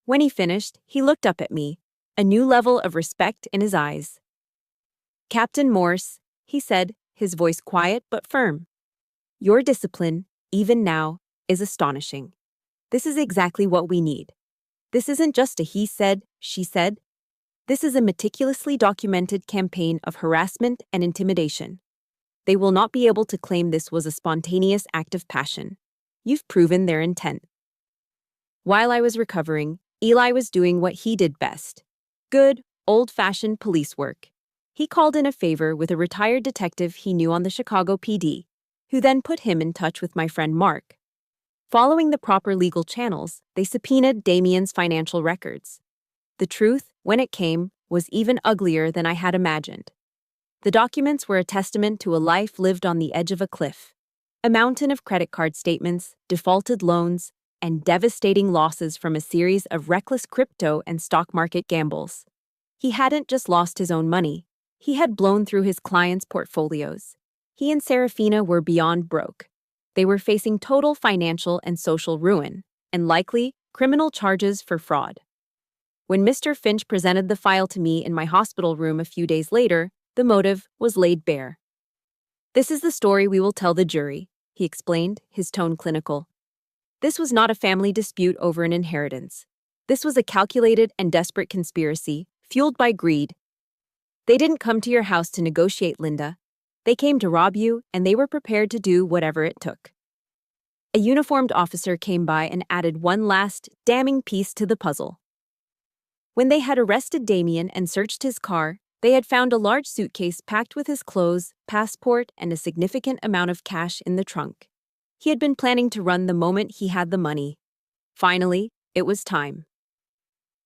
When he finished, he looked up at me, a new level of respect in his eyes. "Captain Morse," he said, his voice quiet but firm. "Your discipline, even now, is astonishing. This is exactly what we need. This isn't just a he said, she said. This is a meticulously documented campaign of harassment and intimidation. They will not be able to claim this was a spontaneous act of passion. You've proven their intent." While I was recovering, Eli was doing what he did best. Good, old-fashioned police work. He called in a favor with a retired detective he knew on the Chicago PD, who then put him in touch with my friend Mark. Following the proper legal channels, they subpoenaed Damian's financial records. The truth, when it came, was even uglier than I had imagined. The documents were a testament to a life lived on the edge of a cliff. A mountain of credit card statements, defaulted loans, and devastating losses from a series of reckless crypto and stock market gambles. He hadn't just lost his own money. He had blown through his clients' portfolios. He and Serafina were beyond broke. They were facing total financial and social ruin, and likely criminal charges for fraud. When Mr. Finch presented the file to me in my hospital room a few days later, the motive was laid bare. "This is the story we will tell the jury," he explained, his tone clinical. "This was not a family dispute over an inheritance. This was a calculated and desperate conspiracy, fueled by greed. They didn't come to your house to negotiate, Linda. They came to rob you, and they were prepared to do whatever it took." A uniformed officer came by and added one last, damning piece to the puzzle. When they had arrested Damian and searched his car, they had found a large suitcase packed with his clothes, passport, and a significant amount of cash in the trunk. He had been planning to run the moment he had the money. Finally, it was time.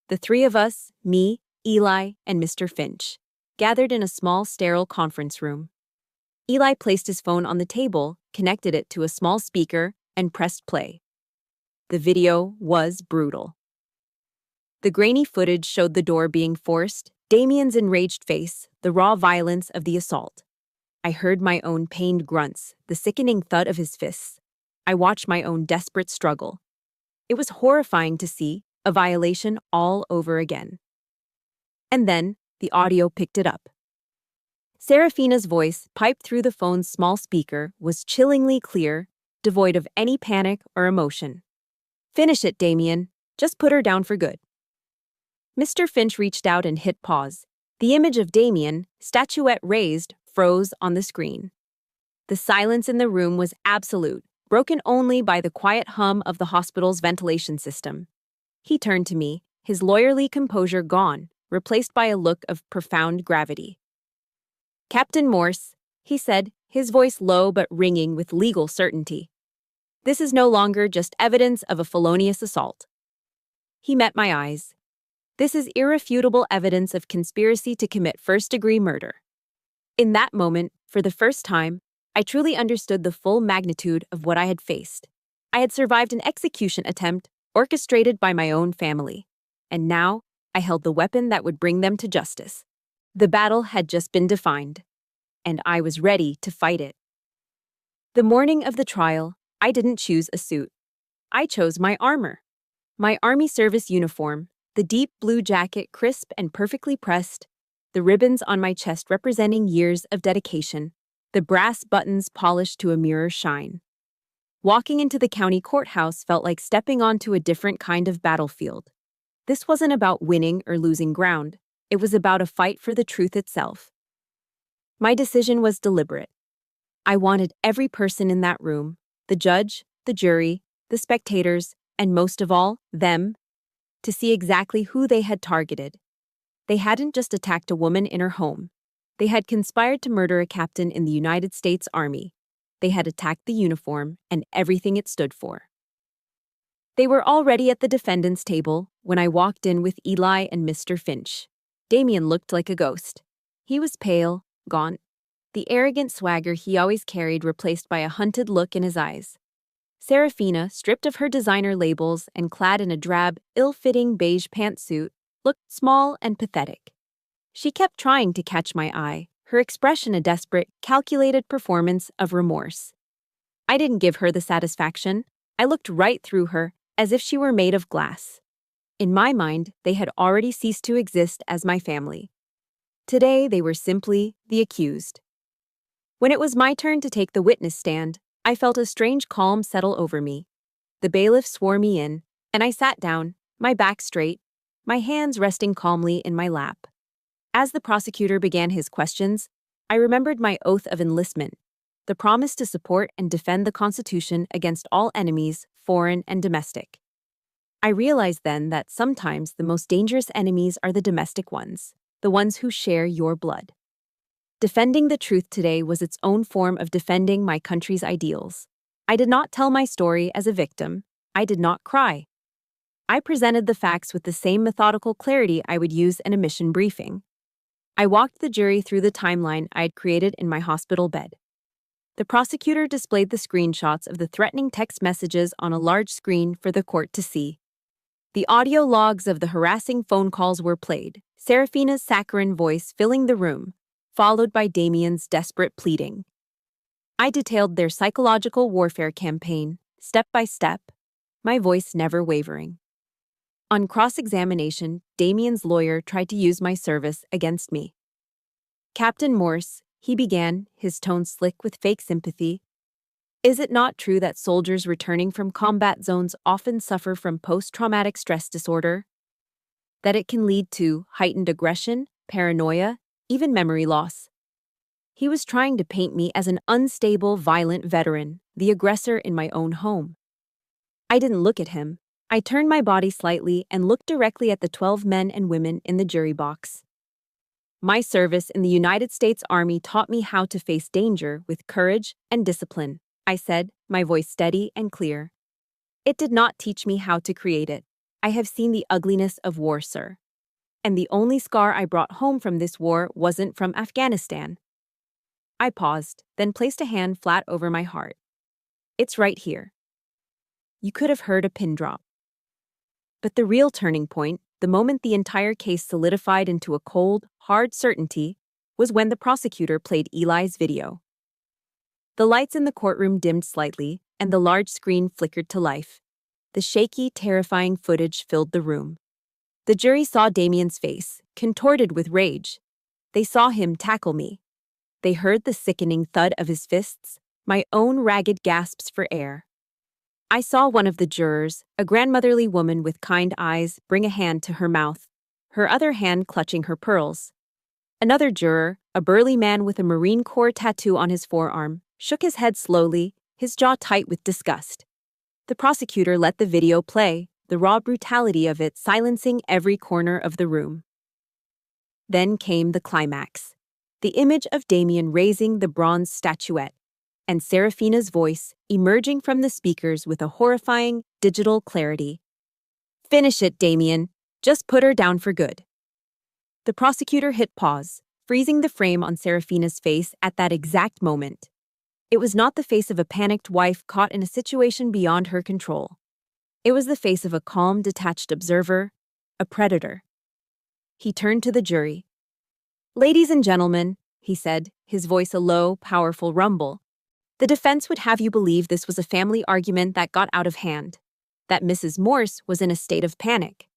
The three of us, me, Eli, and Mr. Finch, gathered in a small sterile conference room. Eli placed his phone on the table, connected it to a small speaker, and pressed play. The video was brutal. The grainy footage showed the door being forced, Damian's enraged face, the raw violence of the assault. I heard my own pained grunts, the sickening thud of his fists. I watched my own desperate struggle. It was horrifying to see, a violation all over again. And then, the audio picked it up. Serafina's voice, piped through the phone's small speaker, was chillingly clear, devoid of any panic or emotion. "Finish it, Damian. Just put her down for good." Mr. Finch reached out and hit pause. The image of Damian, statuette raised, froze on the screen. The silence in the room was absolute, broken only by the quiet hum of the hospital's ventilation system. He turned to me, his lawyerly composure gone, replaced by a look of profound gravity. "Captain Morse," he said, his voice low but ringing with legal certainty. "This is no longer just evidence of a felonious assault." He met my eyes. "This is irrefutable evidence of conspiracy to commit first-degree murder." In that moment, for the first time, I truly understood the full magnitude of what I had faced. I had survived an execution attempt orchestrated by my own family, and now I held the weapon that would bring them to justice. The battle had just been defined, and I was ready to fight it. The morning of the trial, I didn't choose a suit. I chose my armor. My Army service uniform, the deep blue jacket crisp and perfectly pressed, the ribbons on my chest representing years of dedication, the brass buttons polished to a mirror shine. Walking into the county courthouse felt like stepping onto a different kind of battlefield. This wasn't about winning or losing ground. It was about a fight for the truth itself. My decision was deliberate. I wanted every person in that room, the judge, the jury, the spectators, and most of all, them, to see exactly who they had targeted. They hadn't just attacked a woman in her home. They had conspired to murder a captain in the United States Army. They had attacked the uniform and everything it stood for. They were already at the defendant's table when I walked in with Eli and Mr. Finch. Damian looked like a ghost. He was pale, gaunt, the arrogant swagger he always carried replaced by a hunted look in his eyes. Serafina, stripped of her designer labels and clad in a drab, ill-fitting beige pantsuit, looked small and pathetic. She kept trying to catch my eye, her expression a desperate, calculated performance of remorse. I didn't give her the satisfaction. I looked right through her, as if she were made of glass. In my mind, they had already ceased to exist as my family. Today, they were simply the accused. When it was my turn to take the witness stand, I felt a strange calm settle over me. The bailiff swore me in, and I sat down, my back straight, my hands resting calmly in my lap. As the prosecutor began his questions, I remembered my oath of enlistment, the promise to support and defend the Constitution against all enemies, foreign and domestic. I realized then that sometimes the most dangerous enemies are the domestic ones, the ones who share your blood. Defending the truth today was its own form of defending my country's ideals. I did not tell my story as a victim. I did not cry. I presented the facts with the same methodical clarity I would use in a mission briefing. I walked the jury through the timeline I had created in my hospital bed. The prosecutor displayed the screenshots of the threatening text messages on a large screen for the court to see. The audio logs of the harassing phone calls were played, Serafina's saccharine voice filling the room, followed by Damian's desperate pleading. I detailed their psychological warfare campaign, step by step, my voice never wavering. On cross-examination, Damian's lawyer tried to use my service against me. "Captain Morse," he began, his tone slick with fake sympathy, "is it not true that soldiers returning from combat zones often suffer from post-traumatic stress disorder? That it can lead to heightened aggression, paranoia, even memory loss?" He was trying to paint me as an unstable, violent veteran, the aggressor in my own home. I didn't look at him. I turned my body slightly and looked directly at the 12 men and women in the jury box. My service in the United States Army taught me how to face danger with courage and discipline, I said, my voice steady and clear. It did not teach me how to create it. I have seen the ugliness of war, sir. And the only scar I brought home from this war wasn't from Afghanistan. I paused, then placed a hand flat over my heart. It's right here. You could have heard a pin drop. But the real turning point, the moment the entire case solidified into a cold, hard certainty, was when the prosecutor played Eli's video. The lights in the courtroom dimmed slightly, and the large screen flickered to life. The shaky, terrifying footage filled the room. The jury saw Damian's face, contorted with rage. They saw him tackle me. They heard the sickening thud of his fists, my own ragged gasps for air. I saw one of the jurors, a grandmotherly woman with kind eyes, bring a hand to her mouth, her other hand clutching her pearls. Another juror, a burly man with a Marine Corps tattoo on his forearm, shook his head slowly, his jaw tight with disgust. The prosecutor let the video play, the raw brutality of it silencing every corner of the room. Then came the climax. The image of Damian raising the bronze statuette, and Serafina's voice emerging from the speakers with a horrifying, digital clarity. Finish it, Damian. Just put her down for good. The prosecutor hit pause, freezing the frame on Serafina's face at that exact moment. It was not the face of a panicked wife caught in a situation beyond her control. It was the face of a calm, detached observer, a predator. He turned to the jury. Ladies and gentlemen, he said, his voice a low, powerful rumble, the defense would have you believe this was a family argument that got out of hand, that Mrs. Morse was in a state of panic.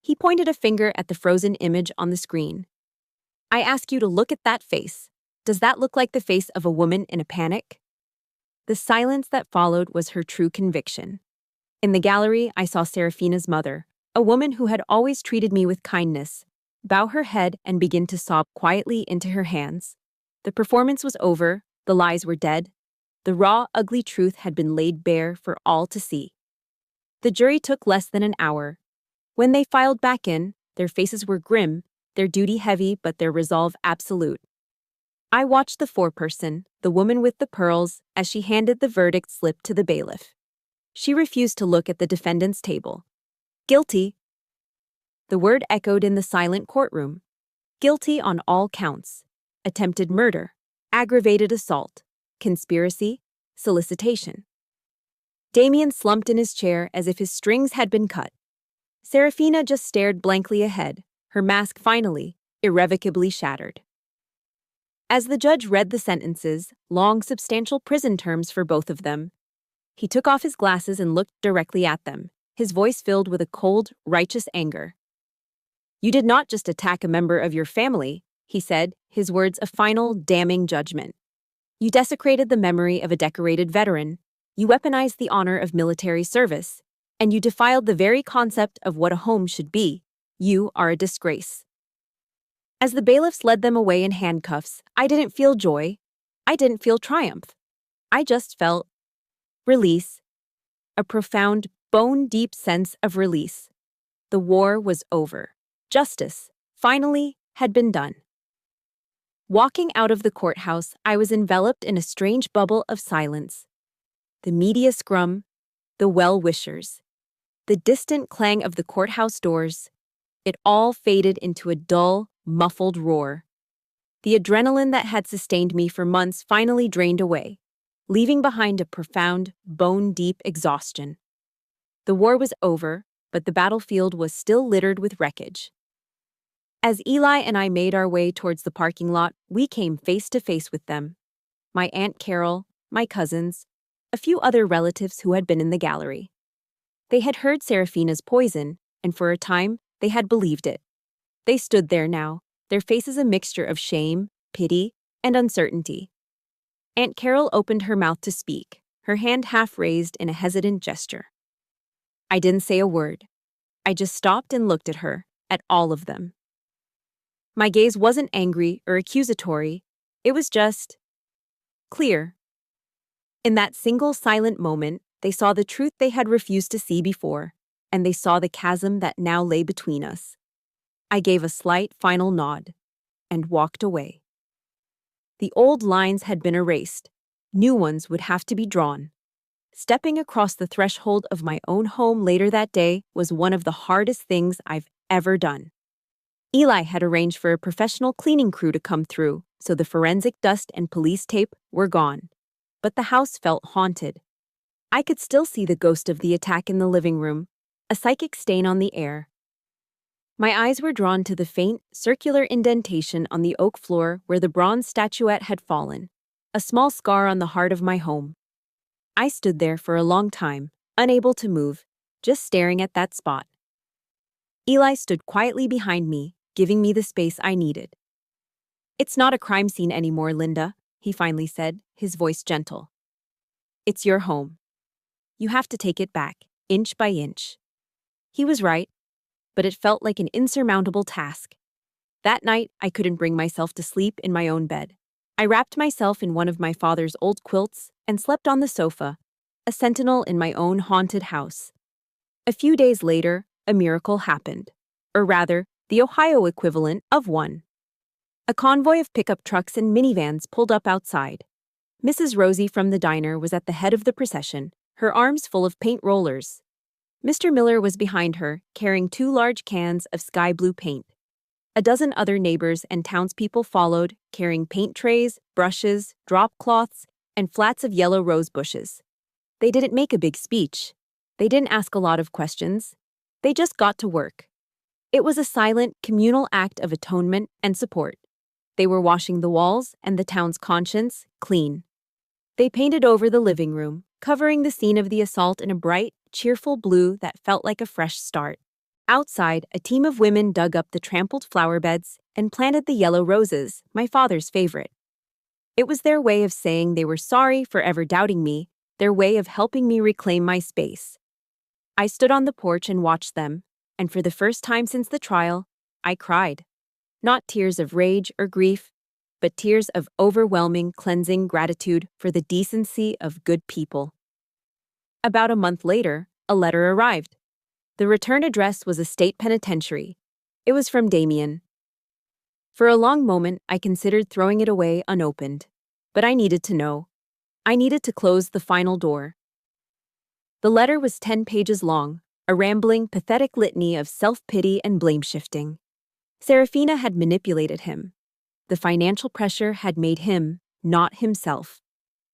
He pointed a finger at the frozen image on the screen. I ask you to look at that face. Does that look like the face of a woman in a panic? The silence that followed was her true conviction. In the gallery, I saw Serafina's mother, a woman who had always treated me with kindness, bow her head and begin to sob quietly into her hands. The performance was over, the lies were dead. The raw, ugly truth had been laid bare for all to see. The jury took less than an hour. When they filed back in, their faces were grim, their duty heavy but their resolve absolute. I watched the foreperson, the woman with the pearls, as she handed the verdict slip to the bailiff. She refused to look at the defendant's table. Guilty. The word echoed in the silent courtroom. Guilty on all counts. Attempted murder, aggravated assault, conspiracy, solicitation. Damian slumped in his chair as if his strings had been cut. Serafina just stared blankly ahead, her mask finally, irrevocably shattered. As the judge read the sentences, long, substantial prison terms for both of them, he took off his glasses and looked directly at them, his voice filled with a cold, righteous anger. You did not just attack a member of your family, he said, his words a final, damning judgment. You desecrated the memory of a decorated veteran, you weaponized the honor of military service, and you defiled the very concept of what a home should be. You are a disgrace. As the bailiffs led them away in handcuffs, I didn't feel joy. I didn't feel triumph. I just felt release. A profound, bone-deep sense of release. The war was over. Justice, finally, had been done. Walking out of the courthouse, I was enveloped in a strange bubble of silence. The media scrum, the well-wishers, the distant clang of the courthouse doors, it all faded into a dull, muffled roar. The adrenaline that had sustained me for months finally drained away, leaving behind a profound, bone-deep exhaustion. The war was over, but the battlefield was still littered with wreckage. As Eli and I made our way towards the parking lot, we came face to face with them. My Aunt Carol, my cousins, a few other relatives who had been in the gallery. They had heard Serafina's poison, and for a time, they had believed it. They stood there now, their faces a mixture of shame, pity, and uncertainty. Aunt Carol opened her mouth to speak, her hand half raised in a hesitant gesture. I didn't say a word. I just stopped and looked at her, at all of them. My gaze wasn't angry or accusatory, it was just clear. In that single silent moment, they saw the truth they had refused to see before, and they saw the chasm that now lay between us. I gave a slight final nod and walked away. The old lines had been erased. New ones would have to be drawn. Stepping across the threshold of my own home later that day was one of the hardest things I've ever done. Eli had arranged for a professional cleaning crew to come through, so the forensic dust and police tape were gone. But the house felt haunted. I could still see the ghost of the attack in the living room, a psychic stain on the air. My eyes were drawn to the faint, circular indentation on the oak floor where the bronze statuette had fallen, a small scar on the heart of my home. I stood there for a long time, unable to move, just staring at that spot. Eli stood quietly behind me, giving me the space I needed. "It's not a crime scene anymore, Linda," he finally said, his voice gentle. "It's your home. You have to take it back, inch by inch." He was right, but it felt like an insurmountable task. That night, I couldn't bring myself to sleep in my own bed. I wrapped myself in one of my father's old quilts and slept on the sofa, a sentinel in my own haunted house. A few days later, a miracle happened. Or rather, the Ohio equivalent of one. A convoy of pickup trucks and minivans pulled up outside. Mrs. Rosie from the diner was at the head of the procession, her arms full of paint rollers. Mr. Miller was behind her, carrying 2 large cans of sky blue paint. A dozen other neighbors and townspeople followed, carrying paint trays, brushes, drop cloths, and flats of yellow rose bushes. They didn't make a big speech. They didn't ask a lot of questions. They just got to work. It was a silent, communal act of atonement and support. They were washing the walls and the town's conscience clean. They painted over the living room, covering the scene of the assault in a bright, cheerful blue that felt like a fresh start. Outside, a team of women dug up the trampled flower beds and planted the yellow roses, my father's favorite. It was their way of saying they were sorry for ever doubting me, their way of helping me reclaim my space. I stood on the porch and watched them, and for the first time since the trial, I cried. Not tears of rage or grief, but tears of overwhelming, cleansing gratitude for the decency of good people. About a month later, a letter arrived. The return address was a state penitentiary. It was from Damian. For a long moment, I considered throwing it away unopened. But I needed to know. I needed to close the final door. The letter was 10 pages long, a rambling, pathetic litany of self-pity and blame-shifting. Serafina had manipulated him. The financial pressure had made him, not himself.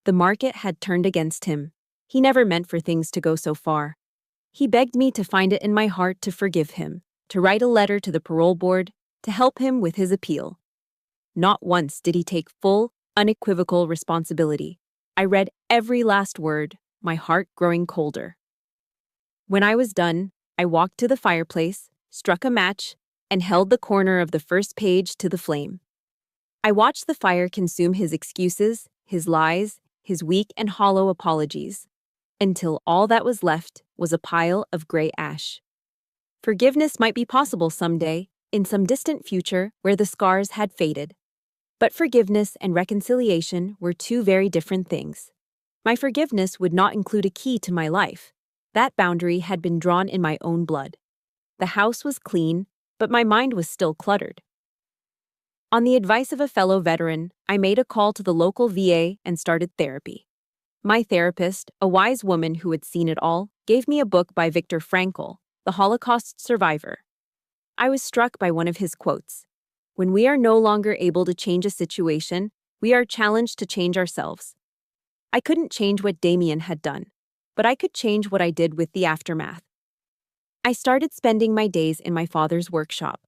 The market had turned against him. He never meant for things to go so far. He begged me to find it in my heart to forgive him, to write a letter to the parole board, to help him with his appeal. Not once did he take full, unequivocal responsibility. I read every last word, my heart growing colder. When I was done, I walked to the fireplace, struck a match, and held the corner of the first page to the flame. I watched the fire consume his excuses, his lies, his weak and hollow apologies, until all that was left was a pile of gray ash. Forgiveness might be possible someday, in some distant future where the scars had faded. But forgiveness and reconciliation were 2 very different things. My forgiveness would not include a key to my life. That boundary had been drawn in my own blood. The house was clean, but my mind was still cluttered. On the advice of a fellow veteran, I made a call to the local VA and started therapy. My therapist, a wise woman who had seen it all, gave me a book by Viktor Frankl, the Holocaust survivor. I was struck by one of his quotes. "When we are no longer able to change a situation, we are challenged to change ourselves." I couldn't change what Damian had done, but I could change what I did with the aftermath. I started spending my days in my father's workshop.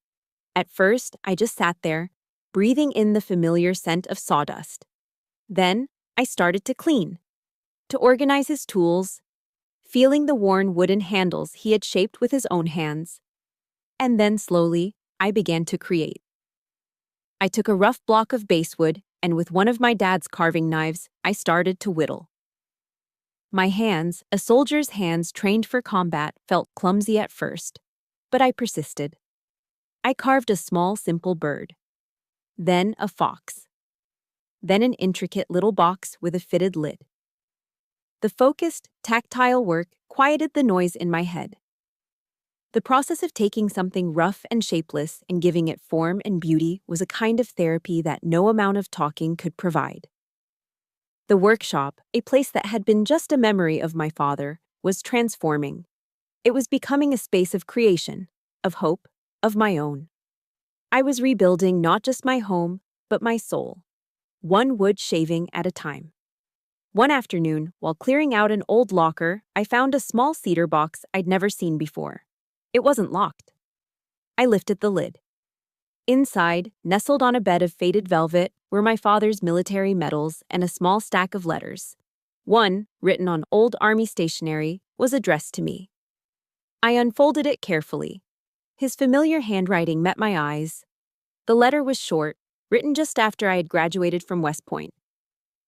At first, I just sat there, breathing in the familiar scent of sawdust. Then, I started to clean, to organize his tools, feeling the worn wooden handles he had shaped with his own hands. And then slowly, I began to create. I took a rough block of basswood, and with one of my dad's carving knives, I started to whittle. My hands, a soldier's hands trained for combat, felt clumsy at first, but I persisted. I carved a small, simple bird. Then a fox. Then an intricate little box with a fitted lid. The focused, tactile work quieted the noise in my head. The process of taking something rough and shapeless and giving it form and beauty was a kind of therapy that no amount of talking could provide. The workshop, a place that had been just a memory of my father, was transforming. It was becoming a space of creation, of hope, of my own. I was rebuilding not just my home, but my soul, one wood shaving at a time. One afternoon, while clearing out an old locker, I found a small cedar box I'd never seen before. It wasn't locked. I lifted the lid. Inside, nestled on a bed of faded velvet, were my father's military medals and a small stack of letters. One, written on old army stationery, was addressed to me. I unfolded it carefully. His familiar handwriting met my eyes. The letter was short, written just after I had graduated from West Point.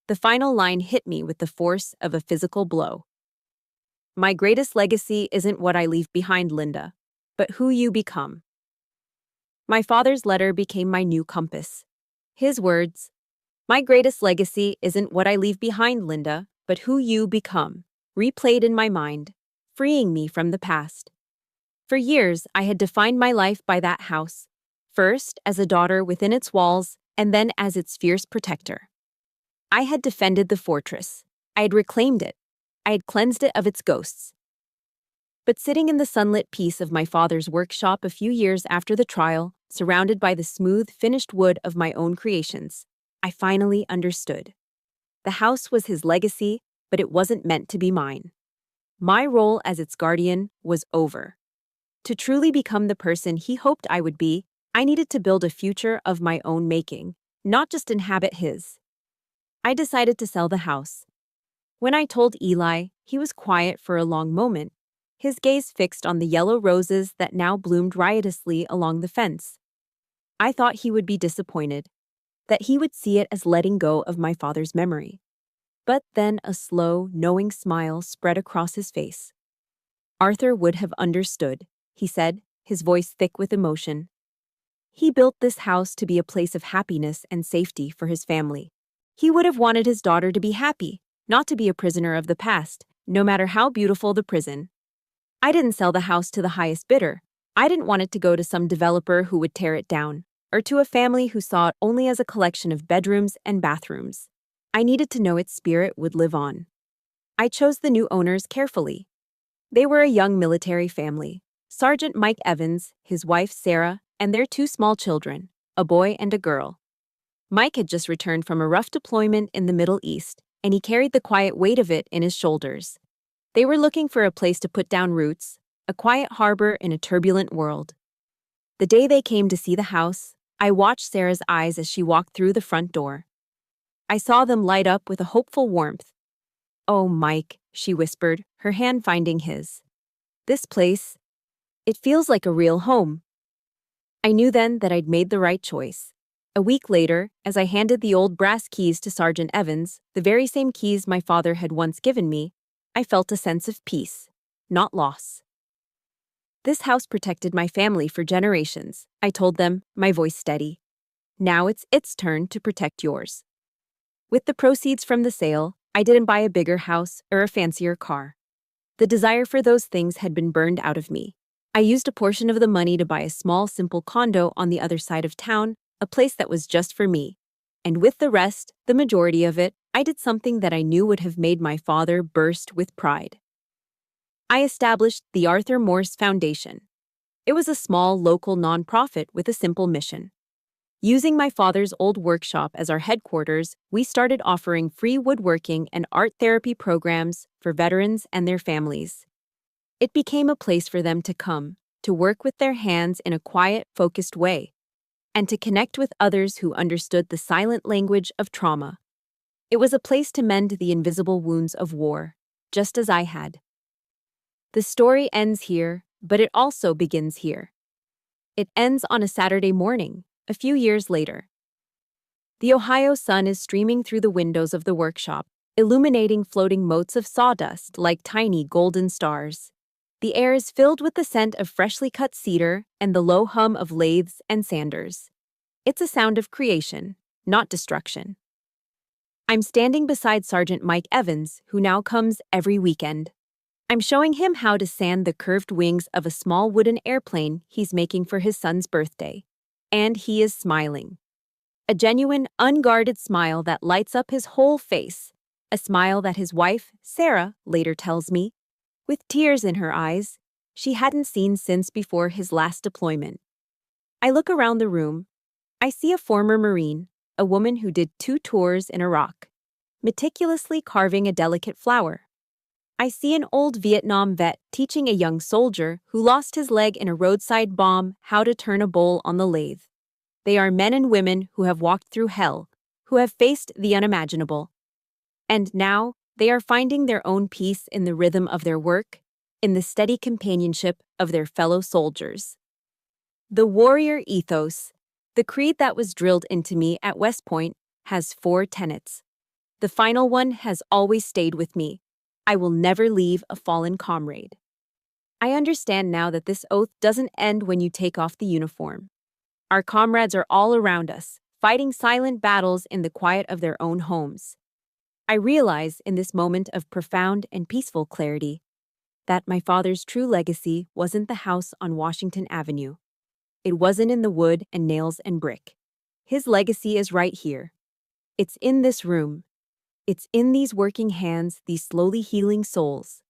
The final line hit me with the force of a physical blow. My greatest legacy isn't what I leave behind, Linda, but who you become. My father's letter became my new compass. His words, "My greatest legacy isn't what I leave behind, Linda, but who you become," replayed in my mind, freeing me from the past. For years, I had defined my life by that house, first as a daughter within its walls, and then as its fierce protector. I had defended the fortress. I had reclaimed it. I had cleansed it of its ghosts. But sitting in the sunlit peace of my father's workshop a few years after the trial, surrounded by the smooth, finished wood of my own creations, I finally understood. The house was his legacy, but it wasn't meant to be mine. My role as its guardian was over. To truly become the person he hoped I would be, I needed to build a future of my own making, not just inhabit his. I decided to sell the house. When I told Eli, he was quiet for a long moment, his gaze fixed on the yellow roses that now bloomed riotously along the fence. I thought he would be disappointed, that he would see it as letting go of my father's memory. But then a slow, knowing smile spread across his face. "Arthur would have understood," he said, his voice thick with emotion. "He built this house to be a place of happiness and safety for his family. He would have wanted his daughter to be happy, not to be a prisoner of the past, no matter how beautiful the prison. I didn't sell the house to the highest bidder. I didn't want it to go to some developer who would tear it down, or to a family who saw it only as a collection of bedrooms and bathrooms. I needed to know its spirit would live on. I chose the new owners carefully. They were a young military family, Sergeant Mike Evans, his wife Sarah, and their two small children, a boy and a girl. Mike had just returned from a rough deployment in the Middle East, and he carried the quiet weight of it in his shoulders. They were looking for a place to put down roots, a quiet harbor in a turbulent world. The day they came to see the house, I watched Sarah's eyes as she walked through the front door. I saw them light up with a hopeful warmth. "Oh, Mike," she whispered, her hand finding his. "This place, it feels like a real home." I knew then that I'd made the right choice. A week later, as I handed the old brass keys to Sergeant Evans, the very same keys my father had once given me, I felt a sense of peace, not loss. "This house protected my family for generations," I told them, my voice steady. "Now it's its turn to protect yours." With the proceeds from the sale, I didn't buy a bigger house or a fancier car. The desire for those things had been burned out of me. I used a portion of the money to buy a small, simple condo on the other side of town, a place that was just for me. And with the rest, the majority of it, I did something that I knew would have made my father burst with pride. I established the Arthur Morse Foundation. It was a small, local nonprofit with a simple mission. Using my father's old workshop as our headquarters, we started offering free woodworking and art therapy programs for veterans and their families. It became a place for them to come, to work with their hands in a quiet, focused way, and to connect with others who understood the silent language of trauma. It was a place to mend the invisible wounds of war, just as I had. The story ends here, but it also begins here. It ends on a Saturday morning, a few years later. The Ohio sun is streaming through the windows of the workshop, illuminating floating motes of sawdust like tiny golden stars. The air is filled with the scent of freshly cut cedar and the low hum of lathes and sanders. It's a sound of creation, not destruction. I'm standing beside Sergeant Mike Evans, who now comes every weekend. I'm showing him how to sand the curved wings of a small wooden airplane he's making for his son's birthday. And he is smiling. A genuine, unguarded smile that lights up his whole face. a smile that his wife, Sarah, later tells me, with tears in her eyes, she hadn't seen since before his last deployment. I look around the room. I see a former Marine, a woman who did 2 tours in Iraq, meticulously carving a delicate flower. I see an old Vietnam vet teaching a young soldier who lost his leg in a roadside bomb how to turn a bowl on the lathe. They are men and women who have walked through hell, who have faced the unimaginable. And now, they are finding their own peace in the rhythm of their work, in the steady companionship of their fellow soldiers. The warrior ethos, the creed that was drilled into me at West Point, has 4 tenets. The final one has always stayed with me. I will never leave a fallen comrade. I understand now that this oath doesn't end when you take off the uniform. Our comrades are all around us, fighting silent battles in the quiet of their own homes. I realize in this moment of profound and peaceful clarity that my father's true legacy wasn't the house on Washington Avenue. It wasn't in the wood and nails and brick. His legacy is right here. It's in this room. It's in these working hands, these slowly healing souls.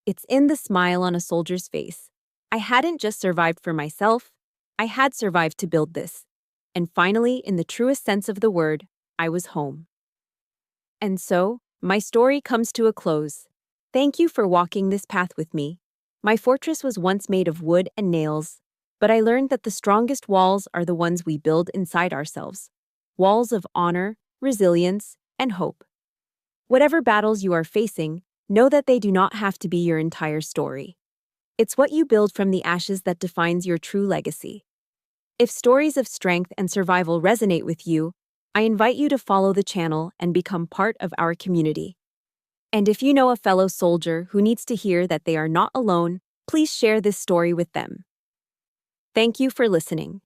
It's in the smile on a soldier's face. I hadn't just survived for myself. I had survived to build this. And finally, in the truest sense of the word, I was home. And so, my story comes to a close. Thank you for walking this path with me. My fortress was once made of wood and nails, but I learned that the strongest walls are the ones we build inside ourselves. Walls of honor, resilience, and hope. Whatever battles you are facing, know that they do not have to be your entire story. It's what you build from the ashes that defines your true legacy. If stories of strength and survival resonate with you, I invite you to follow the channel and become part of our community. And if you know a fellow soldier who needs to hear that they are not alone, please share this story with them. Thank you for listening.